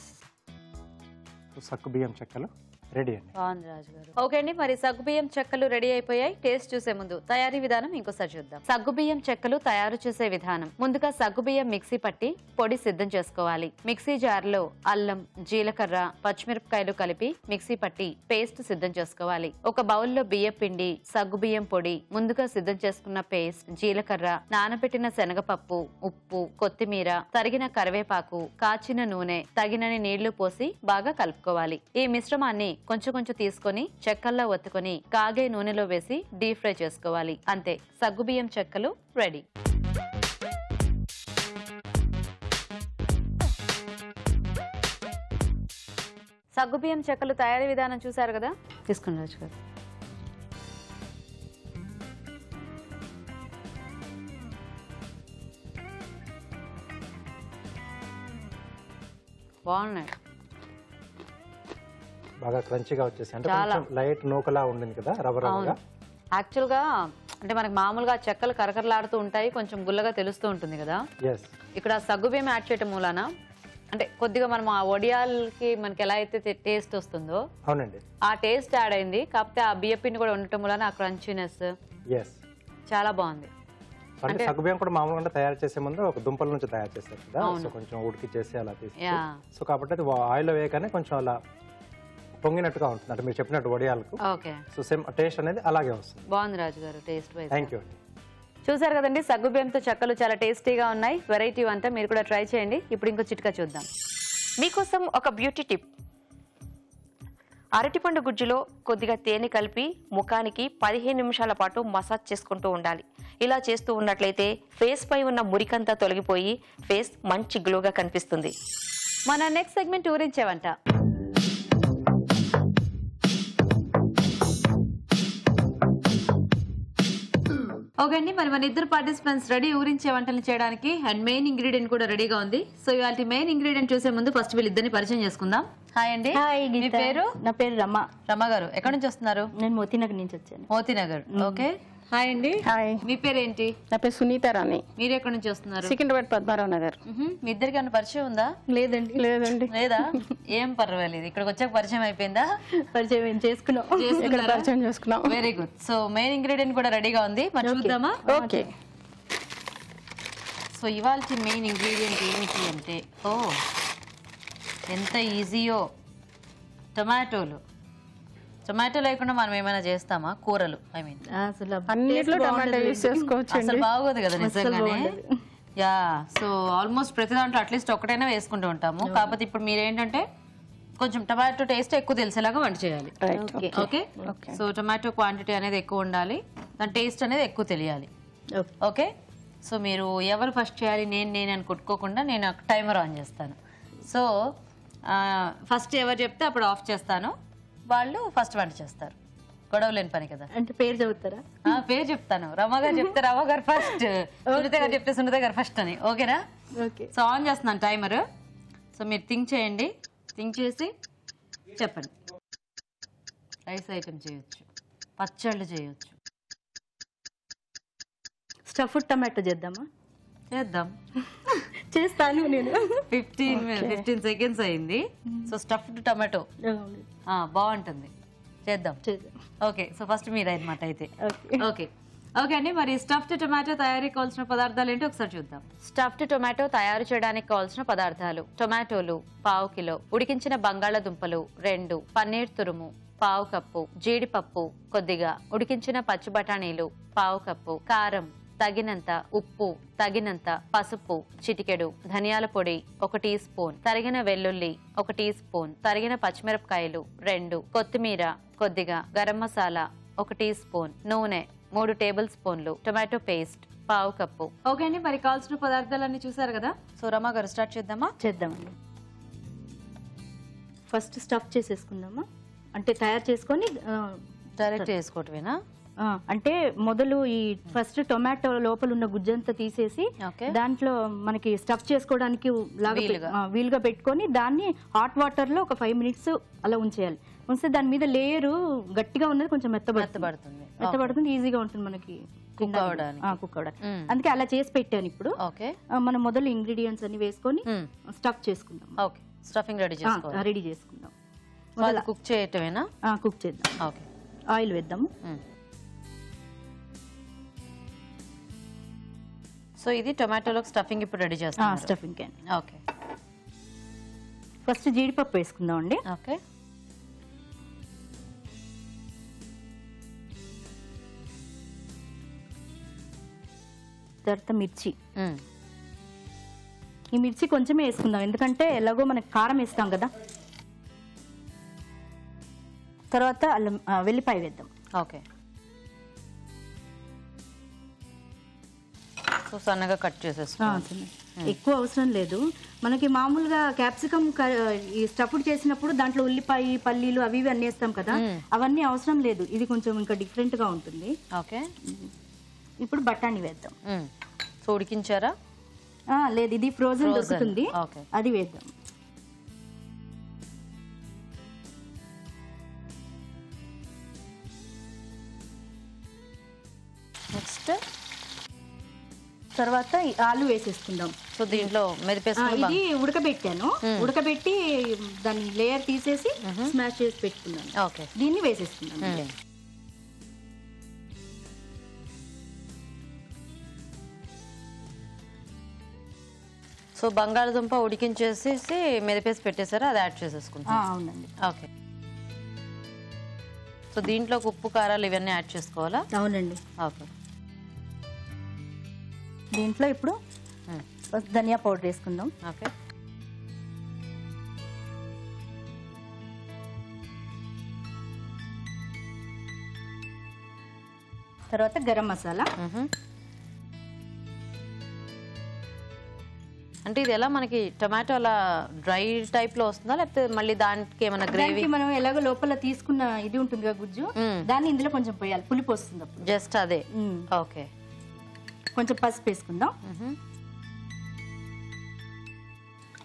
సగ్గు బియ్యం చెక్కలు రెడీ అండి.
బాగుంది రాజు గారు. ఓకే అండి, మరి సగ్గుబియ్యం చెక్కలు రెడీ అయిపోయాయి. టేస్ట్ చూసే ముందు తయారీ విధానం ఇంకోసారి చూద్దాం. సగ్గుబియ్యం చెక్కలు తయారు చేసే విధానం. ముందుగా సగ్గుబియ్యం మిక్సీ పట్టి పొడి సిద్ధం చేసుకోవాలి. మిక్సీ జార్ లో అల్లం, జీలకర్ర, పచ్చిమిరపకాయలు కలిపి మిక్సీ పట్టి పేస్ట్ సిద్ధం చేసుకోవాలి. ఒక బౌల్లో బియ్యం పిండి, సగ్గుబియ్యం పొడి, ముందుగా సిద్ధం చేసుకున్న పేస్ట్, జీలకర్ర, నానబెట్టిన శనగపప్పు, ఉప్పు, కొత్తిమీర, తరిగిన కరివేపాకు, కాచిన నూనె, తగినన్ని నీళ్లు పోసి బాగా కలుపుకోవాలి. ఈ మిశ్రమాన్ని కొంచెం కొంచెం తీసుకొని చెక్కల్లో ఒత్తుకొని కాగే నూనెలో వేసి డీప్ ఫ్రై చేసుకోవాలి. అంతే, సగ్గుబియ్యం చెక్కలు రెడీ. సగ్గుబియ్యం చెక్కలు తయారీ విధానం చూసారు కదా, తీసుకుని రాజు గారు. బాగున్నాయి,
బాగా క్రంచిగా వచ్చేసి, అంటే కొంచెం లైట్ నూకలా ఉండింది కదా, రవ్వ రవ్వగా.
యాక్చువల్ గా అంటే మనకి మామూలుగా చెక్కలు కరకరలాడుతూ ఉంటాయి, కొంచెం గుల్లగా తెలుస్తూ ఉంటుంది కదా. ఇక్కడ సగ్గుబియ్యం యాడ్ చేయటం మూలాన అంటే కొద్దిగా మనం ఆ వడియాలకి మనకి ఎలా అయితే టేస్ట్ వస్తుందో
అవునండి,
ఆ టేస్ట్ యాడ్ అయింది. కాకపోతే ఆ బియ్య పిండి కూడా ఉండటం మూలాన ఆ క్రంచీనెస్ చాలా బాగుంది.
అంటే సగ్గుబియ్యం కూడా మామూలుగా తయారు చేసే ముందు ఒక దుంపల నుంచి తయారు చేస్తారు కదా, సో కొంచెం ఉడికి చేసి అలా తీసుకుంటాం. సో కాబట్టి అది ఆయిల్ వేయగానే కొంచెం అలా పొంగినట్టుగా ఉంటుంది, అంటే మీరు చెప్పినట్టు వడియాలకు. సో సేమ్ టేస్ట్ అనేది అలాగే వస్తుంది.
బాగుంది రాజు గారు, టేస్ట్ వైజ్.
థ్యాంక్ యూ అండి.
చూసారు కదండి, సగ్గుబియ్యంతో చెక్కలు చాలా టేస్టీగా ఉన్నాయి. వెరైటీ అంతా మీరు కూడా ట్రై చేయండి. ఇప్పుడు ఇంకో చిట్కా చూద్దాం.
మీకోసం ఒక బ్యూటీ టిప్. అరటిపండు గుజ్జులో కొద్దిగా తేనె కలిపి ముఖానికి 15 నిమిషాల పాటు మసాజ్ చేసుకుంటూ ఉండాలి. ఇలా చేస్తూ ఉన్నట్లయితే ఫేస్ పై ఉన్న మురికంతా తొలగిపోయి ఫేస్ మంచి గ్లోగా కనిపిస్తుంది.
మన నెక్స్ట్ సెగ్మెంట్ ఊరించేవంట. ఓకే అండి, మరి మన ఇద్దరు పార్టిసిపెంట్స్ రెడీ ఊరించే వంటలు చేయడానికి. అండ్ మెయిన్ ఇంగ్రీడియంట్ కూడా రెడీగా ఉంది. సో ఇవాళ మెయిన్ ఇంగ్రీడియంట్ చూసే ముందు ఫస్ట్ వీళ్ళిద్దరిని పరిచయం చేసుకుందాం. హాయ్ అండి. మీ పేరు?
నా పేరు రమ.
రమ గారు ఎక్కడి నుంచి వస్తున్నారు?
నేను మోతీనగర్ నుంచి వచ్చాను.
మోతీనగర్. ఓకే, హాయ్ అండి.
హాయ్,
మీ పేరేంటి?
నా పేరు సునీత రాణి.
మీరు ఎక్కడి నుంచి వస్తున్నారు?
సికింద్రాబాద్ పద్మారావు నగర్.
మీ ఇద్దరికి ఏమైనా పరిచయం ఉందా?
లేదండి. లేదండి.
లేదా? ఏం పర్వాలేదు, ఇక్కడికి వచ్చాక పరిచయం అయిపోయిందా?
పరిచయం చేసుకున్నాం. పరిచయం చేసుకున్నాం.
Very good. So main ingredient కూడా రెడీగా ఉంది, మరి చూద్దామా?
ఓకే.
సో ఇవాళ మెయిన్ ఇంగ్రీడియంట్ ఏమిటి అంటే, ఓ ఎంత ఈజీయో, టొమాటోలు. టొమాటో లేకుండా మనం ఏమైనా చేస్తామా కూరలు? ఐ మీన్
అన్నిట్లో టొమాటో యూస్ చేసుకోవచ్చు.
అసలు బాగోదు కదా నిజంగానే. యా, సో ఆల్మోస్ట్ ప్రతి దాంట్లో అట్లీస్ట్ ఒకటైనా వేసుకుంటూ ఉంటాము. కాకపోతే ఇప్పుడు మీరు ఏంటంటే కొంచెం టొమాటో టేస్ట్ ఎక్కువ తెలిసేలాగా వంట చేయాలి. ఓకే, సో టొమాటో క్వాంటిటీ అనేది ఎక్కువ ఉండాలి, దాని టేస్ట్ అనేది ఎక్కువ తెలియాలి. ఓకే, సో మీరు ఎవరు ఫస్ట్ చేయాలి, నేను అని కొట్టుకోకుండా నేను టైమర్ ఆన్ చేస్తాను. సో ఫస్ట్ ఎవరు చెప్తే అప్పుడు ఆఫ్ చేస్తాను, వాళ్ళు ఫస్ట్ వంట చేస్తారు. గొడవ లేని పని కదా.
అంటే పేరు చదువుతారా?
పేరు చెప్తాను. రమ గారు చెప్తే రమ గారు ఫస్ట్, సునీత గారు చెప్తే సునీత గారు ఫస్ట్ అని. ఓకేనా?
ఓకే.
సో ఆన్ చేస్తున్నాను టైమర్. సో మీరు థింక్ చేయండి, థింక్ చేసి చెప్పండి. రైస్ ఐటమ్ చేయొచ్చు, పచ్చళ్ళు చేయొచ్చు.
స్టఫ్డ్ టమాటో చేద్దామా?
చేద్దాం,
చేస్తాను నేను.
15 సెకండ్స్ అయింది. సో స్టఫ్డ్ టమాటో బాగుంటుంది, చేద్దాం. ఓకే, సో ఫస్ట్ మీరు అనమాట అయితే. ఓకే ఓకే అండి, మరి స్టఫ్డ్ టొమాటో తయారీకి కావాల్సిన పదార్థాలు ఏంటో ఒకసారి చూద్దాం. స్టఫ్డ్ టొమాటో తయారు చేయడానికి కావాల్సిన పదార్థాలు: టొమాటోలు 1/2 కిలో, ఉడికించిన బంగాళాదుంపలు 2, పన్నీర్ తురుము 1/2 కప్పు, జీడిపప్పు కొద్దిగా, ఉడికించిన పచ్చి బఠానీలు 1/2 కప్పు, కారం తగినంత, ఉప్పు తగినంత, పసుపు చిటికెడు, ధనియాల పొడి 1 టీ స్పూన్, తరిగిన వెల్లుల్లి 1 టీ స్పూన్, తరిగిన పచ్చిమిరపకాయలు 2, కొత్తిమీర కొద్దిగా, గరం మసాలా 1 టీ స్పూన్, నూనె 3 టేబుల్ స్పూన్లు, టొమాటో పేస్ట్ 1/2 కప్పు. ఓకే అండి, మరి కావాల్సిన పదార్థాలన్నీ చూసారు కదా. సో రమ గారు స్టార్ట్ చేద్దామా?
చేద్దామండి. ఫస్ట్ స్టఫ్ చేసేసుకుందామా, అంటే తయారు చేసుకొని
డైరెక్ట్ చేసుకోవటమేనా?
అంటే మొదలు ఈ ఫస్ట్ టొమాటో లోపల ఉన్న గుజ్జంతా తీసేసి దాంట్లో మనకి స్టఫ్ చేసుకోవడానికి వీలుగా పెట్టుకొని దాన్ని హాట్ వాటర్ లో ఒక 5 మినిట్స్ అలా ఉంచేయాలి. ఉంచితే దాని మీద లేయరు గట్టిగా ఉన్నది కొంచెం మెత్తబడుతుంది, ఈజీగా ఉంటుంది మనకి
కుక్ అవడానికి.
కుక్ అవడానికి అందుకే అలా చేసి పెట్టాను. ఇప్పుడు
ఓకే,
మనం మొదలు ఇంగ్రీడియంట్స్ అన్ని వేసుకొని స్టఫ్ చేసుకుందాం.
ఓకే, స్టఫింగ్ రెడీ చేసుకోవాలి.
రెడీ చేసుకుందాం.
కుక్ చేయటమేనా?
కుక్ చేద్దాం.
ఓకే,
ఆయిల్ వేద్దాము.
సో ఇది టొమాటోలో స్టఫింగ్ ఇప్పుడు రెడీ చేస్తాం.
Stuffing can.
ఓకే,
ఫస్ట్ జీడిపప్పు వేసుకుందాం అండి.
ఓకే,
తర్వాత మిర్చి. ఈ మిర్చి కొంచెమే వేసుకుందాం, ఎందుకంటే ఎలాగో మనకి కారం వేస్తాం కదా. తర్వాత అల్లం వెల్లిపాయ వేద్దాం.
ఓకే, సో సన్నగా కట్ చేసేసుకోవాలి.
ఎక్కువ అవసరం లేదు. మనకి మామూలుగా క్యాప్సికమ్ ఈ స్టఫ్డ్ చేసినప్పుడు దాంట్లో ఉల్లిపాయ, పల్లీలు అవి ఇవి అన్ని వేస్తాం కదా, అవన్నీ అవసరం లేదు. ఇది కొంచెం ఇంకా డిఫరెంట్ గా ఉంటుంది.
ఓకే,
ఇప్పుడు బఠానీ వేద్దాం.
సో ఉడికించారా?
లేదు, ఇది ఫ్రోజన్ దొరుకుతుంది, అది వేద్దాం.
నెక్స్ట్
తర్వాత ఆలు వేసేసుకుందాం.
సో దీంట్లో
ఇది ఉడకబెట్టాను, ఉడకబెట్టి దాన్ని లేయర్ తీసేసి స్మాష్ చేసి పెట్టుకున్నాను.
ఓకే,
దీన్ని వేసేసుకున్నాను.
సో బంగాళదుంప ఉడికించేసేసి మెదిపేసి పెట్టేసారా, అది యాడ్ చేసేసుకుంటాం.
అవునండి.
ఓకే, సో దీంట్లో ఉప్పు కారాలు ఇవన్నీ యాడ్ చేసుకోవాలా?
అవునండి.
ఓకే,
దీంట్లో ఇప్పుడు ధనియా పౌడర్ వేసుకుందాం.
ఓకే,
తర్వాత గరం మసాలా.
అంటే ఇది ఎలా మనకి టొమాటో అలా డ్రై టైప్ లో వస్తుందా, లేకపోతే మళ్ళీ దానికి ఏమైనా గ్రేవీ?
మనం ఎలాగో లోపల తీసుకున్న ఇది ఉంటుంది కదా గుజ్జు, దాన్ని ఇందులో కొంచెం పోయాలి, పులిపు వస్తుంది అప్పుడు.
జస్ట్ అదే. ఓకే,
కొంచెం పసుపు వేసుకుందాం,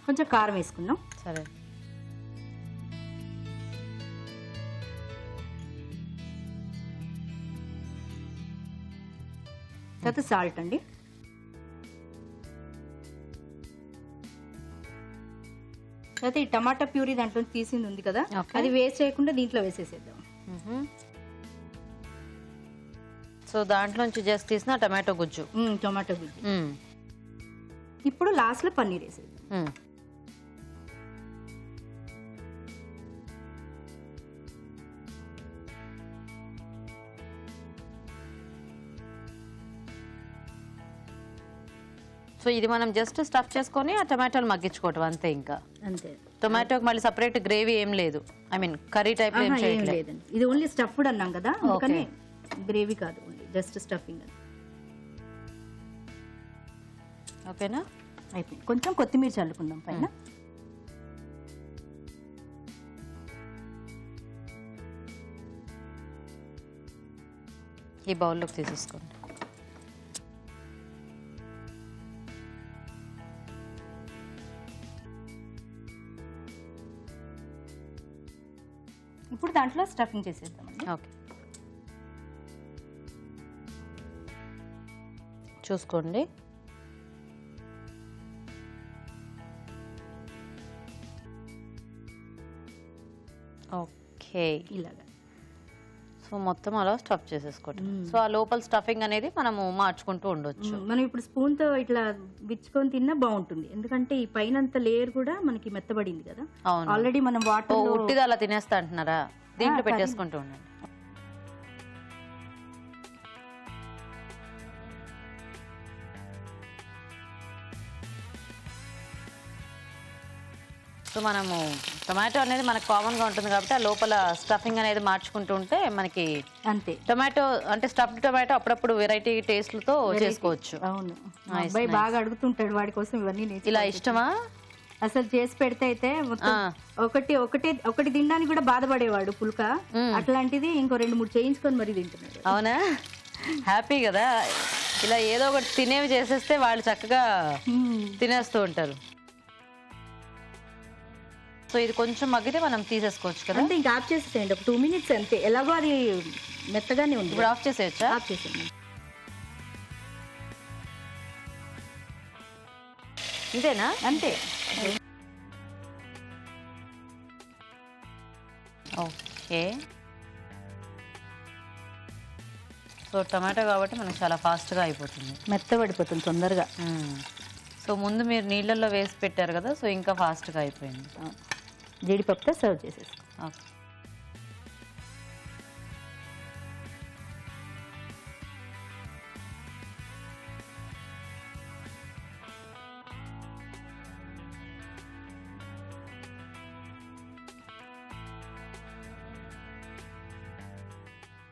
కొంచెం కారం వేసుకుందాం.
సరే,
తర్వాత సాల్ట్ అండి. తర్వాత ఈ టమాటా ప్యూరీ దాంట్లో తీసింది ఉంది కదా, అది వేస్ట్ చేయకుండా దీంట్లో వేసేసేద్దాం.
సో దాంట్లోంచి జస్ట్ తీసిన టమాటో గుజ్జు.
టమాటో గుజ్జు. ఇప్పుడు లాస్ట్ లో పన్నీర్ వేసేద్దాం.
సో ఇది మనం జస్ట్ స్టఫ్ చేసుకొని ఆ టమాటోలు మగ్గించుకోవటం అంతే. ఇంకా
అంతే.
టొమాటోకి మళ్ళీ సపరేట్ గ్రేవీ ఏం లేదు, ఐ మీన్ కర్రీ టైప్ ఏం చేయట్లేదు.
ఇది ఓన్లీ స్టఫ్డ్ అన్నాం కదా, అందుకని గ్రేవీ కాదు, ఓన్లీ జస్ట్ స్టఫింగ్.
ఓకేనా?
అయిపోయింది. కొంచెం కొత్తిమీర చల్లుకుందాం పైన.
ఈ బౌల్లోకి తీసేసుకోండి.
ఇప్పుడు దాంట్లో స్టఫింగ్ చేసేద్దామండి.
ఓకే, చూసుకోండి. ఓకే,
ఇలాగా.
సో మొత్తం అలా స్టఫ్ చేసేసుకోండి. సో ఆ లోపల స్టఫింగ్ అనేది మనము మార్చుకుంటూ ఉండొచ్చు.
మనం ఇప్పుడు స్పూన్ తో ఇట్లా విచ్చుకొని తిన్నా బాగుంటుంది, ఎందుకంటే ఈ పైన లేయర్ కూడా మనకి మెత్తబడింది కదా. ఆల్రెడీ మనం వాటర్
ఉట్టిది అలా తినేస్తా అంటున్నారా? దీంట్లో పెట్టేసుకుంటూ ఉండండి. సో మనము టొమాటో అనేది మనకు కామన్గా ఉంటుంది కాబట్టి ఆ లోపల స్టఫింగ్ అనేది మార్చుకుంటూ ఉంటే మనకి
అంతే.
టొమాటో అంటే స్టఫ్డ్ టొమాటో అప్పుడప్పుడు వెరైటీ టేస్ట్లతో చేసుకోవచ్చు.
అవును, అబ్బాయి బాగా అడుగుతుంటాడు, వాడి కోసం ఇవన్నీ
ఇలా ఇష్టమా?
అసలు చేసి పెడితే అయితే ఒకటి తినడానికి కూడా బాధపడేవాడు పుల్క, అట్లాంటిది ఇంకో 2-3 చేయించుకొని మరి తింటున్నాడు.
అవునా? హ్యాపీ కదా, ఇలా ఏదో ఒకటి తినేవి చేసేస్తే వాళ్ళు చక్కగా తినేస్తూ ఉంటారు. సో ఇది కొంచెం మగ్గితే మనం తీసేసుకోవచ్చు కదా.
అంటే ఇంకా ఆఫ్ చేసేసేయండి, ఒక 2 minutes అంతే. ఎలాగో అది మెత్తగానే ఉంది.
ఇప్పుడు ఆఫ్ చేసేయచ్చా?
ఆఫ్ చేసేయండి.
ఇంతేనా?
అంతే.
ఓకే. సో టమాటో కాబట్టి మనకు చాలా ఫాస్ట్గా అయిపోతుంది,
మెత్తబడిపోతుంది తొందరగా.
సో ముందు మీరు నీళ్ళల్లో వేసి పెట్టారు కదా, సో ఇంకా ఫాస్ట్గా అయిపోయింది.
జీడిపప్పుతో సర్వ్ చేసేసి.
ఓకే.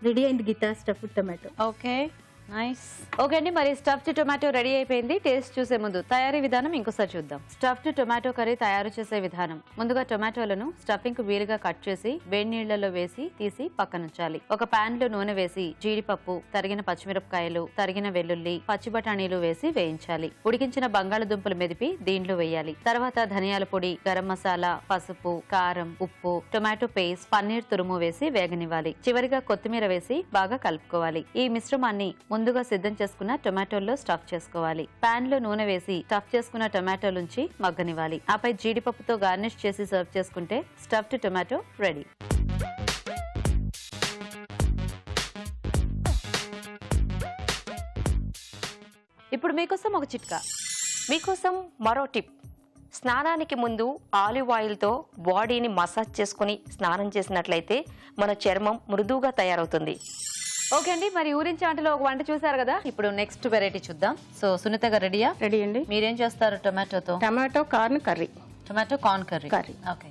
రెడీ అయింది Geetha stuffed tomato.
Okay, nice. Okay అండి, మరి స్టఫ్డ్ టొమాటో రెడీ అయిపోయింది. టేస్ట్ చూసే ముందు తయారీ విధానం ఇంకోసారి చూద్దాం. స్టఫ్డ్ టొమాటో కర్రీ తయారు చేసే విధానం: ముందుగా టొమాటోలను స్టఫింగ్ కు వీలుగా కట్ చేసి వేడి నీళ్లలో వేసి తీసి పక్కనుంచాలి. ఒక పాన్ లో నూనె వేసి జీడిపప్పు, తరిగిన పచ్చిమిరపకాయలు, తరిగిన వెల్లుల్లి, పచ్చి బఠానీలు వేసి వేయించాలి. ఉడికించిన బంగాళదుంపలు మెదిపి దీంట్లో వేయాలి. తర్వాత ధనియాల పొడి, గరం మసాలా, పసుపు, కారం, ఉప్పు, టొమాటో పేస్ట్, పన్నీర్ తురుము వేసి వేగనివ్వాలి. చివరిగా కొత్తిమీర వేసి బాగా కలుపుకోవాలి. ఈ మిశ్రమాన్ని ముందుగా సిద్ధం చేసుకున్న టొమాటోల్లో స్టఫ్ చేసుకోవాలి. పాన్ లో నూనె వేసి స్టఫ్ చేసుకున్న టొమాటోలుంచి మగ్గనివ్వాలి. ఆపై జీడిపప్పుతో గార్నిష్ చేసి సర్వ్ చేసుకుంటే స్టఫ్డ్ టొమాటో రెడీ. ఇప్పుడు మీకోసం ఒక చిట్కా.
మీకోసం మరో టిప్. స్నానానికి ముందు ఆలివ్ ఆయిల్తో బాడీని మసాజ్ చేసుకుని స్నానం చేసినట్లయితే మన చర్మం మృదువుగా తయారవుతుంది.
ఓకే అండి, మరి ఊరించి వంటలో ఒక వంట చూసారు కదా, ఇప్పుడు నెక్స్ట్ వెరైటీ చూద్దాం. సో సునీత గారు రెడీయా?
రెడీ అండి.
మీరేం చేస్తారు టొమాటోతో?
Tomato corn curry.
Tomato corn curry.
Curry.
Okay.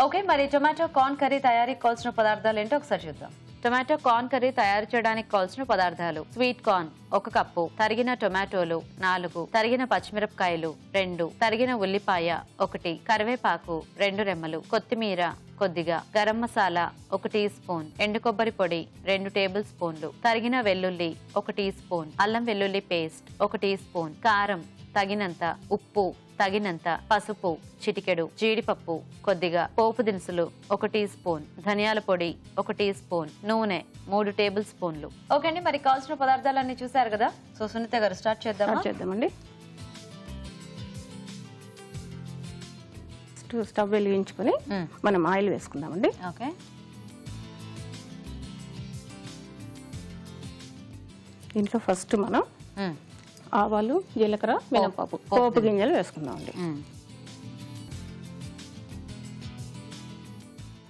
Okay, మరి టొమాటో కార్న్ కర్రీ తయారీకి కావాల్సిన పదార్థాలు ఏంటో ఒకసారి చూద్దాం. టొమాటో కార్న్ కర్రీ తయారు చేయడానికి కావాల్సిన పదార్థాలు: స్వీట్ కార్న్ 1 కప్పు, తరిగిన టొమాటోలు 4, తరిగిన పచ్చిమిరపకాయలు 2, తరిగిన ఉల్లిపాయ 1, కరివేపాకు 2 రెమ్మలు, కొత్తిమీర కొద్దిగా, గరం మసాలా 1 టీ స్పూన్, ఎండు కొబ్బరి పొడి 2 టేబుల్ స్పూన్లు, తరిగిన వెల్లుల్లి 1 టీ స్పూన్, అల్లం వెల్లుల్లి పేస్ట్ 1 టీ స్పూన్, కారం తగినంత, ఉప్పు తగినంత, పసుపు చిటికెడు, జీడిపప్పు కొద్దిగా, పోపు దినుసులు 1 టీ స్పూన్, ధనియాల పొడి 1 టీ స్పూన్, నూనె 3 టేబుల్ స్పూన్లు. ఓకే అండి, మరి కావాల్సిన పదార్థాలన్నీ చూసారు కదా. సో సునీత గారు స్టార్ట్ చేద్దామండి.
స్టవ్ వెలిగించుకొని మనం ఆయిల్ వేసుకుందామండి.
ఓకే.
దీంట్లో ఫస్ట్ మనం ఆవాలు, జీలకర్ర, మినపప్పు, పోపు గింజలు వేసుకుందామండి.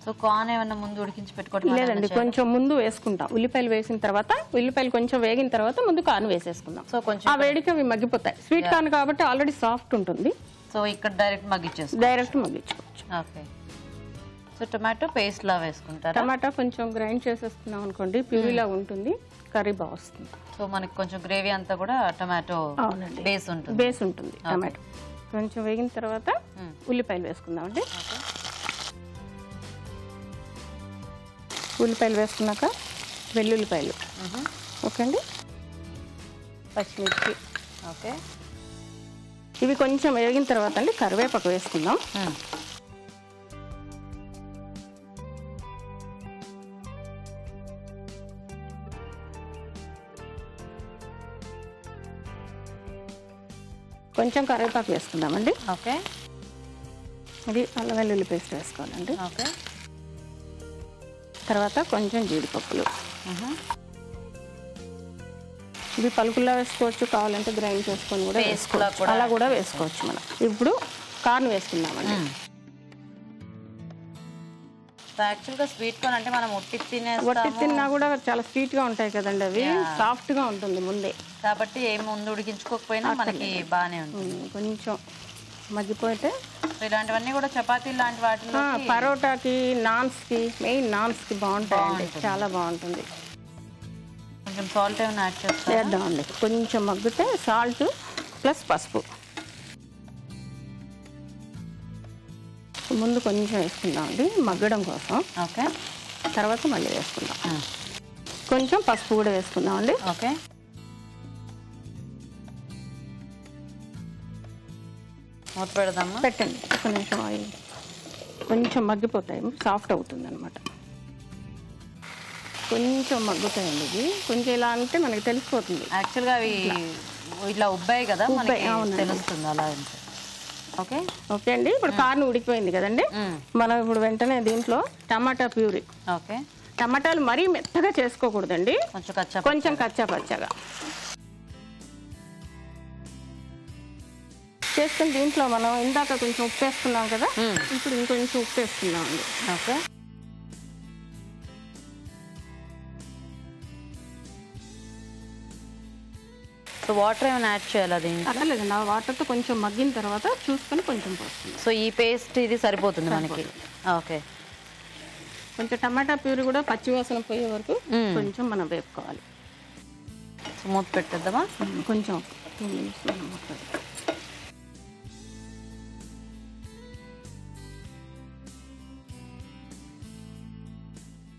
సో కార్న్ ఏమన్నా ముందు ఉడికించి పెట్టుకోవడం?
లేదండి, కొంచెం ముందు వేసుకుంటాం. ఉల్లిపాయలు వేసిన తర్వాత, ఉల్లిపాయలు కొంచెం వేగిన తర్వాత ముందు కార్న్ వేసేసుకుందాం.
సో కొంచెం
ఆ వేడికి అవి మగ్గిపోతాయి. స్వీట్ కార్న్ కాబట్టి ఆల్రెడీ సాఫ్ట్ ఉంటుంది.
సో ఇక్కడ డైరెక్ట్ మగ్గించేసుకోవచ్చు.
డైరెక్ట్ మగ్గించుకోవచ్చు.
ఓకే. సో టొమాటో పేస్ట్ లా వేసుకుంటారు.
టమాటా కొంచెం గ్రైండ్ చేసేసుకున్నాం అనుకోండి, ప్యూరీలా ఉంటుంది, కర్రీ బాగా వస్తుంది.
సో మనకి కొంచెం గ్రేవీ అంతా కూడా టొమాటో
అవునండి,
బేస్ ఉంటుంది.
బేస్ ఉంటుంది టమాటో. కొంచెం వేగిన తర్వాత ఉల్లిపాయలు వేసుకుందామండి. ఉల్లిపాయలు వేసుకున్నాక వెల్లుల్లిపాయలు, ఓకే అండి, పచ్చిమిర్చి,
ఓకే.
ఇవి కొంచెం వేగిన తర్వాత అండి కరివేపాకు వేసుకుందాం. కొంచెం కరివేపాకు వేసుకుందామండి.
ఓకే.
ఇది అల్లం వెల్లుల్లి పేస్ట్ వేసుకోవాలండి.
ఓకే.
తర్వాత కొంచెం జీడిపప్పులు, ఇవి పలుకుల్లా వేసుకోవచ్చు, కావాలంటే గ్రైండ్ చేసుకొని కూడా వేసుకోవచ్చు, అలా కూడా వేసుకోవచ్చు మనం. ఇప్పుడు కార్న్ వేసుకుందామండి.
యాక్చువల్గా స్వీట్ కార్న్ అంటే మనం ఒట్టి
తిన్నా కూడా చాలా స్వీట్ గా ఉంటాయి కదండి, అవి సాఫ్ట్ గా ఉంటుంది ముందే,
కాబట్టి ఏం ముందు ఉడికించుకోకపోయినా మనకి బాగానే ఉంటుంది.
కొంచెం మగ్గిపోతే
ఇలాంటివన్నీ కూడా చపాతీ లాంటి వాటిలో,
పరోటాకి, నాన్స్ కి, మెయిన్ నాన్స్ కి బాగుంటాయండి, చాలా బాగుంటుంది.
కొంచెం సాల్ట్ ఏమైనా యాడ్
చేద్దామండి. కొంచెం మగ్గితే సాల్ట్ ప్లస్ పసుపు ముందు కొంచెం వేసుకుందామండి మగ్గడం కోసం.
ఓకే.
తర్వాత మళ్ళీ వేసుకుందాం. కొంచెం పసుపు కూడా వేసుకుందామండి.
ఓకే. మూత పెడదామా?
పెట్టండి, ఒక నిమిషం ఆయిల్ కొంచెం మగ్గిపోతాయి, సాఫ్ట్ అవుతుంది అనమాట. కొంచెం మగ్గుతాయండి ఇవి, కొంచెం ఇలా అంటే మనకి తెలిసిపోతుంది.
యాక్చువల్గా అవి ఇట్లా ఉబ్బాయి కదా, మనకి తెలుస్తుంది అలా. ఓకే
ఓకే అండి. ఇప్పుడు కార్న్ ఉడికిపోయింది కదండి, మనం ఇప్పుడు వెంటనే దీంట్లో టమాటా ప్యూరీ.
ఓకే
టమాటాలు మరీ మెత్తగా చేసుకోకూడదండి,
కొంచెం
కచ్చా పచ్చగా చేసుకుని దీంట్లో మనం ఇందాక కొంచెం ఉప్పు వేసుకున్నాం కదా, ఇప్పుడు ఇంకొంచెం ఉప్పు వేసుకున్నాం అండి.
ఓకే సో వాటర్ ఏమైనా యాడ్ చేయాలి అది?
అక్కర్లేదండి, ఆ వాటర్తో కొంచెం మగ్గిన తర్వాత చూసుకొని కొంచెం పోస్తుంది.
సో ఈ పేస్ట్ ఇది సరిపోతుంది మనకి. ఓకే
కొంచెం టమాటా ప్యూరీ కూడా పచ్చివాసన పోయే వరకు కొంచెం మనం వేపుకోవాలి.
సో మూత పెట్టేద్దామా?
కొంచెం 2 minutes మనం మొత్తం.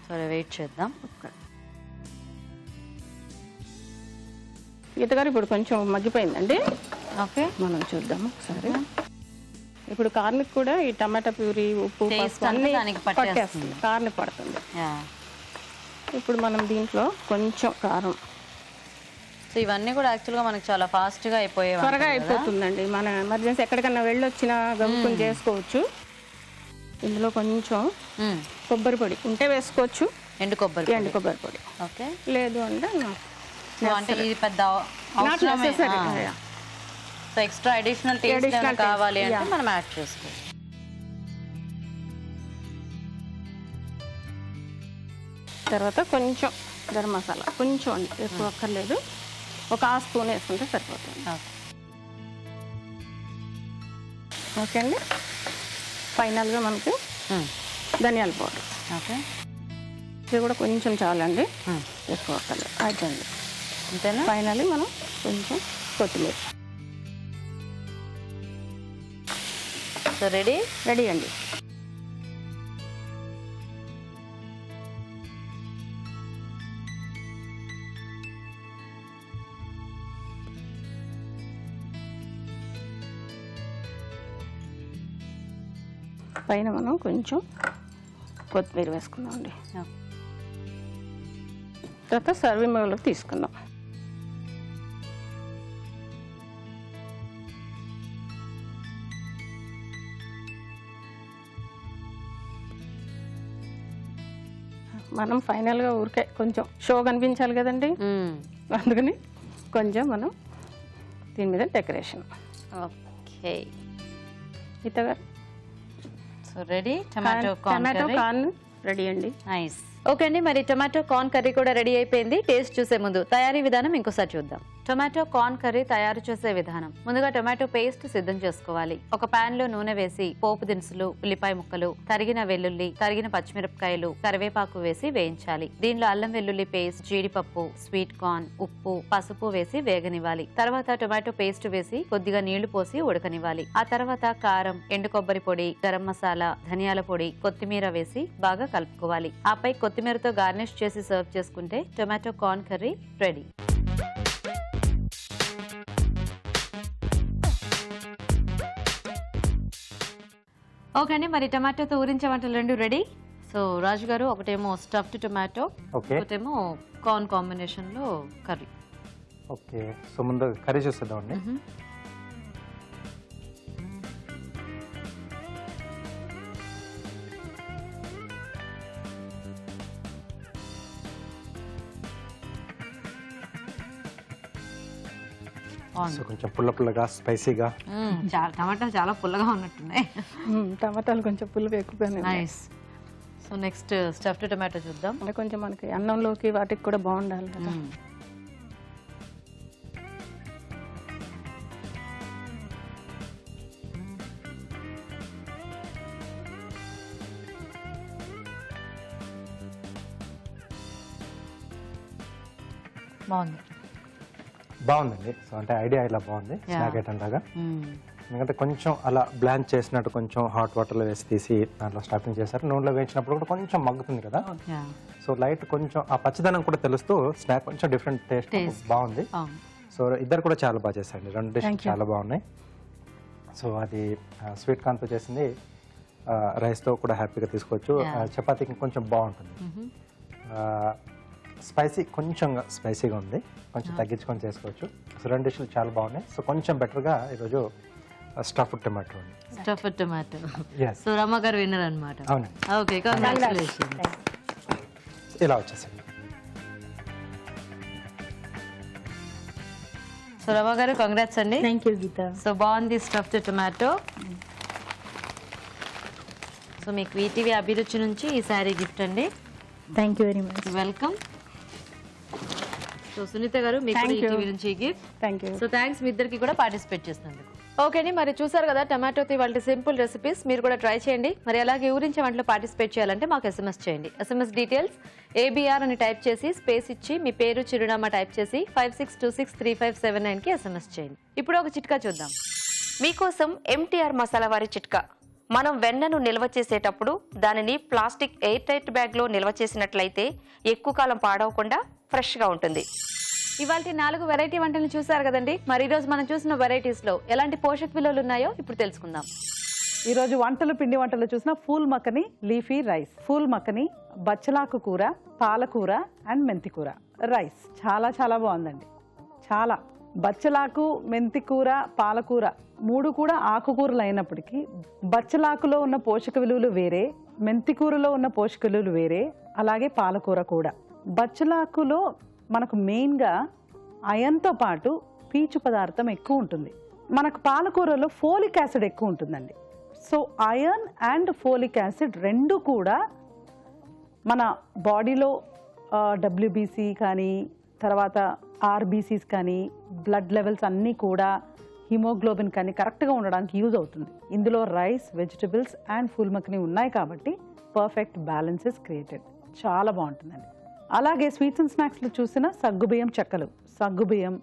సరే వెయిట్ చేద్దాం.
గీత గారు ఇప్పుడు కొంచెం మగ్గిపోయిందండి.
ఓకే
మనం చూద్దాము ఒకసారి. ఇప్పుడు కార్న్కి కూడా ఈ టమాటా ప్యూరీ, ఉప్పు, పసుపు అన్నీ పట్టేస్తుంది, కార్న్కి పడుతుంది. ఇప్పుడు మనం దీంట్లో కొంచెం కారం.
సో ఇవన్నీ కూడా యాక్చువల్గా మనకి చాలా ఫాస్ట్గా అయిపోయేవి,
త్వరగా అయిపోతుందండి. మన ఎమర్జెన్సీ ఎక్కడికన్నా వెళ్ళొచ్చినా గమ్ముకుని చేసుకోవచ్చు. ఇందులో కొంచెం కొబ్బరి పొడి ఉంటే వేసుకోవచ్చు,
ఎండు కొబ్బరి
పొడి.
ఓకే
లేదు అంటే
అంటే ఇది పెద్ద సో ఎక్స్ట్రా అడిషనల్ టేస్ట్ కావాలి అంటే మనం యాడ్ చేసుకోవచ్చు.
తర్వాత కొంచెం గరం మసాలా, కొంచెం అండి, ఎక్కువ అక్కర్లేదు, ఒక 1/2 స్పూన్ వేసుకుంటే సరిపోతుంది. ఓకే అండి. ఫైనల్గా మనకి ధనియాల పౌడర్.
ఓకే
ఇది కూడా కొంచెం చాలండి, ఎక్కువ అక్కర్లేదు. అయిపోయింది
అంతేనా?
ఫైనల్లీ మనం కొంచెం కొత్తిమీర.
సో రెడీ
అండి. పైన మనం కొంచెం కొత్తిమీర వేసుకుందాం అండి. తర్వాత సర్వింగ్ బౌల్లోకి తీసుకుందాం. మనం ఫైనల్గా ఊరికే కొంచెం షో కనిపించాలి కదండి, అందుకని కొంచెం మనం దీని మీద డెకరేషన్.
ఓకే
ఇతగా
so ready tomato
corn ready అండి.
నైస్. ఓకే అండి, మరి టొమాటో కార్న్ కర్రీ కూడా రెడీ అయిపోయింది. టేస్ట్ చూసే ముందు తయారీ విధానం ఇంకోసారి చూద్దాం. టొమాటో కార్న్ కర్రీ తయారు చేసే విధానం: ముందుగా టొమాటో పేస్ట్ సిద్ధం చేసుకోవాలి. ఒక పాన్ లో నూనె వేసి పోపు దినుసులు, ఉల్లిపాయ ముక్కలు, తరిగిన వెల్లుల్లి, తరిగిన పచ్చిమిరపకాయలు, కరివేపాకు వేసి వేయించాలి. దీనిలో అల్లం వెల్లుల్లి పేస్ట్, జీడిపప్పు, స్వీట్ కార్న్, ఉప్పు, పసుపు వేసి వేగనివ్వాలి. తర్వాత టొమాటో పేస్ట్ వేసి కొద్దిగా నీళ్లు పోసి ఉడకనివ్వాలి. ఆ తర్వాత కారం, ఎండు కొబ్బరి పొడి, గరం మసాలా, ధనియాల పొడి, కొత్తిమీర వేసి బాగా కలుపుకోవాలి. ఆపై కొత్తిమీరతో గార్నిష్ చేసి సర్వ్ చేసుకుంటే tomato corn curry ready. Okay అండి, మరి టమాటోతో ఊరించే వంటలు రెండు రెడీ. సో రాజు గారు, ఒకటేమో స్టఫ్డ్ టొమాటో, ఒకటేమో కార్న్ కాంబినేషన్ లో కర్రీ.
ఓకే, సో ముందు కర్రీ చూసేద్దామండి. సో కొంచెం పుల్లగా స్పైసీగా.
టమాటాలు చాలా పుల్లగా ఉన్నట్టున్నాయి.
టమాటాలు కొంచెం పుల్లగా ఎక్కువగానే.
Nice. So next stuffed tomato చూద్దాం.
అంటే కొంచెం మనకి అన్నంలోకి వాటికి కూడా బాగుండాలి కదా.
బాగుందండి. సో అంటే ఐడియా ఇలా బాగుంది, స్నాక్ ఐటమ్ లాగా. ఎందుకంటే కొంచెం అలా బ్లాంచ్ చేసినట్టు కొంచెం హాట్ వాటర్లో వేసి తీసి దాంట్లో స్టఫింగ్ చేశారు. నూనెలో వేయించినప్పుడు కూడా కొంచెం మగ్గుతుంది కదా, సో లైట్ కొంచెం ఆ పచ్చదనం కూడా తెలుస్తూ స్నాక్ కొంచెం డిఫరెంట్ టేస్ట్ బాగుంది. సో ఇద్దరు కూడా చాలా బాగా చేశారండి, రెండు డిష్ చాలా బాగున్నాయి. సో అది స్వీట్ కార్న్తో చేసింది, రైస్తో కూడా హ్యాపీగా తీసుకోవచ్చు. చపాతీకి కొంచెం బాగుంటుంది. స్పైసీ కొంచెం స్పైసీగా ఉంది, కొంచెం తగ్గించుకొని చేసుకోవచ్చు. సో రెండు డిష్లు చాలా బాగున్నాయి. సో కొంచెం బెటర్గా ఈరోజు స్టఫ్డ్ టొమాటో అండి.
Stuffed tomato.
Yes.
So Rama గారు విన్నర్ అన్నమాట.
అవునండి.
Okay, congratulations.
ఇలా వచ్చేసింది.
సో రమ గారు కంగ్రాట్స్ అండి.
Thank you Geetha.
సో బాగుంది స్టఫ్డ్ టొమాటో. సో మీకు వీటీవీ అభిరుచి నుంచి ఈ శారీ గిఫ్ట్ అండి.
Thank you very much.
Welcome. So Sunitha గారు మీకు ఈటీవీ నుంచి gift.
Thank you.
So thanks మీ ఇద్దరికి కూడా పార్టిసిపేట్ చేసినందుకు. ఓకే అండి, మరి చూసారు కదా టమాటోతో వాళ్ళ సింపుల్ రెసిపీస్. మీరు కూడా ట్రై చేయండి. మరి అలాగే ఊరించే వంటలో పార్టిసిపేట్ చేయాలంటే మాకు SMS చేయండి. SMS డీటెయిల్స్ ABR అని టైప్ చేసి స్పేస్ ఇచ్చి మీ పేరు చిరునామా టైప్ చేసి 56263579కి SMS చేయండి. ఇప్పుడు ఒక చిట్కా చూద్దాం.
మీకోసం MTR మసాలా వారి చిట్కా. మనం వెన్నను నిల్వ చేసేటప్పుడు దానిని ప్లాస్టిక్ ఎయిర్ టైట్ బ్యాగ్లో నిల్వ చేసినట్లయితే ఎక్కువ కాలం పాడవకుండా ఫ్రెష్గా ఉంటుంది.
ఇవాళ 4 వెరైటీ వంటలను చూసారు కదండి. మరి ఈరోజు మనం చూసిన వెరైటీస్ లో ఎలాంటి పోషక విలువలు ఉన్నాయో ఇప్పుడు తెలుసుకుందాం.
ఈ రోజు పిండి వంటలు చూసిన ఫూల్ మక్కని లీఫీ రైస్, ఫూల్ మక్కని బచ్చలాకు కూర, పాలకూర అండ్ మెంతి కూర రైస్. చాలా చాలా బాగుందండి. చాలా బచ్చలాకు, మెంతి కూర, పాలకూర 3 కూడా ఆకుకూరలు అయినప్పటికీ బచ్చలాకులో ఉన్న పోషక విలువలు వేరే, మెంతి కూరలో ఉన్న పోషక విలువలు వేరే, అలాగే పాలకూర కూడా. బచ్చలాకులో మనకు మెయిన్గా అయన్తో పాటు పీచు పదార్థం ఎక్కువ ఉంటుంది. మనకు పాలకూరలో ఫోలిక్ యాసిడ్ ఎక్కువ ఉంటుందండి. So iron and folic acid రెండు కూడా మన బాడీలో WBC కానీ తర్వాత RBCs కానీ బ్లడ్ లెవెల్స్ అన్నీ కూడా హిమోగ్లోబిన్ కానీ కరెక్ట్గా ఉండడానికి యూజ్ అవుతుంది. ఇందులో రైస్, వెజిటబుల్స్ అండ్ ఫుల్ మక్ని ఉన్నాయి కాబట్టి పర్ఫెక్ట్ బ్యాలెన్స్ ఇస్ క్రియేటెడ్. చాలా బాగుంటుందండి. అలాగే స్వీట్స్ అండ్ స్నాక్స్లో చూసిన సగ్గుబియ్యం చెక్కలు, సగ్గుబియ్యం,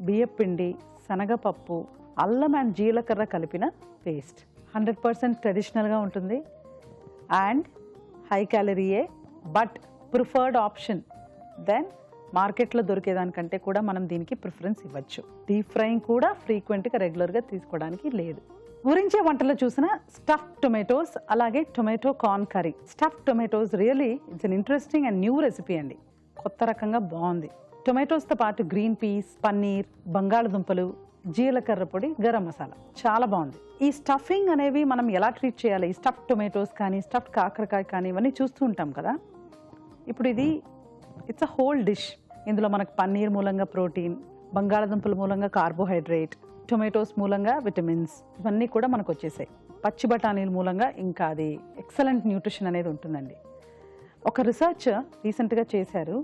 బియ్యపిండి, శనగపప్పు, అల్లం అండ్ జీలకర్ర కలిపిన పేస్ట్ 100% ట్రెడిషనల్గా ఉంటుంది అండ్ హై క్యాలరీయే, బట్ ప్రిఫర్డ్ ఆప్షన్ దెన్ మార్కెట్లో దొరికేదానికంటే కూడా మనం దీనికి ప్రిఫరెన్స్ ఇవ్వచ్చు. డీప్ ఫ్రైయింగ్ కూడా ఫ్రీక్వెంట్గా రెగ్యులర్గా తీసుకోవడానికి లేదు. ఊరించే వంటలో చూసిన స్టఫ్డ్ టొమాటోస్, అలాగే tomato corn curry. Stuffed tomatoes really it's an interesting and new recipe అండి. కొత్త రకంగా బాగుంది. టొమాటోస్తో పాటు గ్రీన్ పీస్, పన్నీర్, బంగాళదుంపలు, జీలకర్ర పొడి, గరం మసాలా చాలా బాగుంది. ఈ స్టఫింగ్ అనేవి మనం ఎలా ట్రీట్ చేయాలి? ఈ స్టఫ్డ్ టొమాటోస్ కానీ స్టఫ్డ్ కాకరకాయ కానీ ఇవన్నీ చూస్తూ ఉంటాం కదా. ఇప్పుడు ఇది ఇట్స్ అ హోల్ డిష్. ఇందులో మనకు పన్నీర్ మూలంగా ప్రోటీన్, బంగాళదుంపల మూలంగా కార్బోహైడ్రేట్, టొమాటోస్ మూలంగా విటమిన్స్ ఇవన్నీ కూడా మనకు వచ్చేసాయి. పచ్చి బఠానీల మూలంగా ఇంకా అది ఎక్సలెంట్ న్యూట్రిషన్ అనేది ఉంటుందండి. ఒక రీసెర్చ్ రీసెంట్గా చేశారు.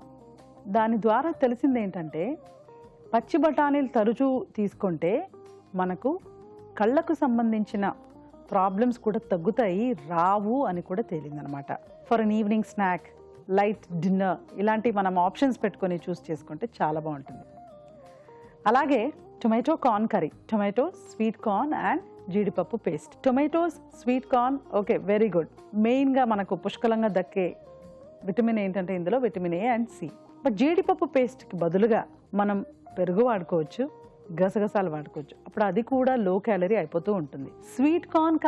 దాని ద్వారా తెలిసింది ఏంటంటే పచ్చి బఠానీలు తరచూ తీసుకుంటే మనకు కళ్ళకు సంబంధించిన ప్రాబ్లమ్స్ కూడా తగ్గుతాయి, రావు అని కూడా తేలిందనమాట. For an evening snack, light dinner ఇలాంటి మనం ఆప్షన్స్ పెట్టుకొని చూస్ చేసుకుంటే చాలా బాగుంటుంది. అలాగే tomato corn curry, tomato, sweet corn and జీడిపప్పు paste. Tomatoes, sweet corn okay, very good. మెయిన్గా మనకు పుష్కలంగా దక్కే విటమిన్ ఏంటంటే ఇందులో vitamin A and C. But జీడిపప్పు పేస్ట్కి బదులుగా మనం పెరుగు వాడుకోవచ్చు, గసగసాలు వాడుకోవచ్చు. అప్పుడు అది కూడా లో క్యాలరీ అయిపోతూ ఉంటుంది. స్వీట్ కార్న్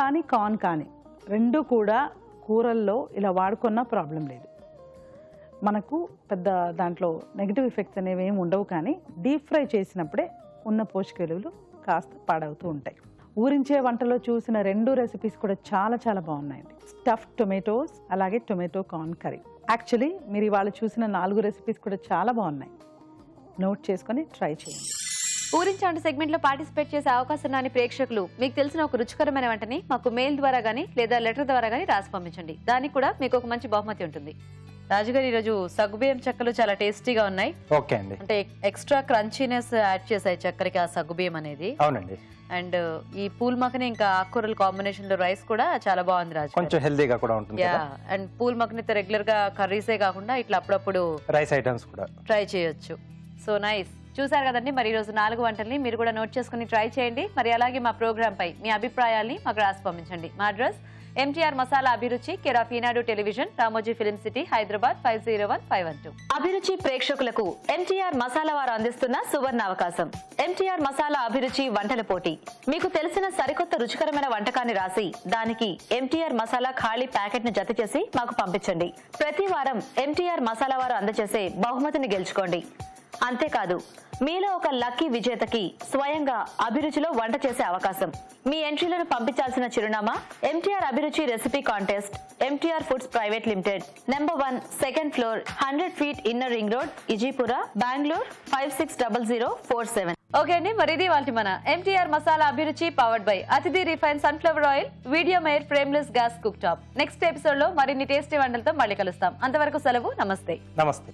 కానీ రెండు కూడా కూరల్లో ఇలా వాడుకున్న ప్రాబ్లం లేదు. మనకు పెద్ద దాంట్లో నెగిటివ్ ఎఫెక్ట్స్ అనేవి ఏమి ఉండవు. కానీ డీప్ ఫ్రై చేసినప్పుడే ఉన్న పోషక విలువలు కాస్త పాడవుతూ ఉంటాయి. ఊరించే వంటలో చూసిన 2 రెసిపీస్ కూడా చాలా చాలా బాగున్నాయండి. స్టఫ్డ్ టొమాటోస్ అలాగే టొమాటో కార్న్ కర్రీ. యాక్చువల్లీ మీరు ఇవాళ చూసిన 4 రెసిపీస్ కూడా చాలా బాగున్నాయి. నోట్ చేసుకొని ట్రై చేయండి.
ఊరించే సెగ్మెంట్ లో పార్టిసిపేట్ చేసే అవకాశం రాని ప్రేక్షకులు మీకు తెలిసిన ఒక రుచికరమైన వంటని మాకు మెయిల్ ద్వారా గానీ లేదా లెటర్ ద్వారా గానీ రాసి పంపించండి. దానికి కూడా మీకు ఒక మంచి బహుమతి ఉంటుంది. రాజుగారు ఈరోజు సగ్గుబియ్యం చెక్కలు చాలా టేస్టీగా ఉన్నాయి.
ఓకే అండి.
అంటే ఎక్స్ట్రా క్రంచీనెస్ యాడ్ చేసాయి చక్కెరకి ఆ సగ్గుబియ్యం అనేది.
అవునండి.
అండ్ ఈ పూల్ మక్కని ఇంకా ఆకుకూరల కాంబినేషన్ లో రైస్ కూడా చాలా బాగుంది రాజు.
కొంచెం హెల్దీగా కూడా ఉంటుంది.
అండ్ పూల్ మక్కనితో రెగ్యులర్ గా కర్రీసే కాకుండా ఇట్లా అప్పుడప్పుడు
రైస్ ఐటమ్స్ కూడా ట్రై
చేయొచ్చు. So nice. చూసారు కదండి, మరి ఈ రోజు 4 వంటల్ని మీరు కూడా నోట్ చేసుకుని ట్రై చేయండి. మరి అలాగే మా ప్రోగ్రామ్ పై మీ అభిప్రాయాల్ని మాకు రాసి పంపించండి. మా అడ్రస్ MTR మసాలా అభిరుచి, care of Eenadu television, Ramoji film city, Hyderabad 501512.
అభిరుచి ప్రేక్షకులకు MTR మసాలా వారు అందిస్తున్న సువర్ణావకాశం. MTR మసాలా అభిరుచి వంటల పోటీ. మీకు తెలిసిన సరికొత్త రుచికరమైన వంటకాన్ని రాసి దానికి MTR మసాలా ఖాళీ ప్యాకెట్ ను జత చేసి మాకు పంపించండి. ప్రతి వారం MTR మసాలా వారు అందజేసే బహుమతిని గెలుచుకోండి. అంతేకాదు మీలో ఒక లక్కీ విజేతకి స్వయంగా అభిరుచిలో వంట చేసే అవకాశం. మీ ఎంట్రీలను పంపించాల్సిన చిరునామా MTR Abhiruchi recipe contest, MTR foods private limited, number 1, second floor, 100 feet inner ring road, Ejipura, Bengaluru 560047.
Okay అండి, మరి ఇది వాళ్ళ మన MTR masala Abhiruchi powered by Athidhi refine sunflower oil, video మేర్ frameless gas cook top. Next episode లో మరిన్ని టేస్టీ వంటలతో మళ్ళీ కలుస్తాం. అంతవరకు సెలవు, నమస్తే.
నమస్తే.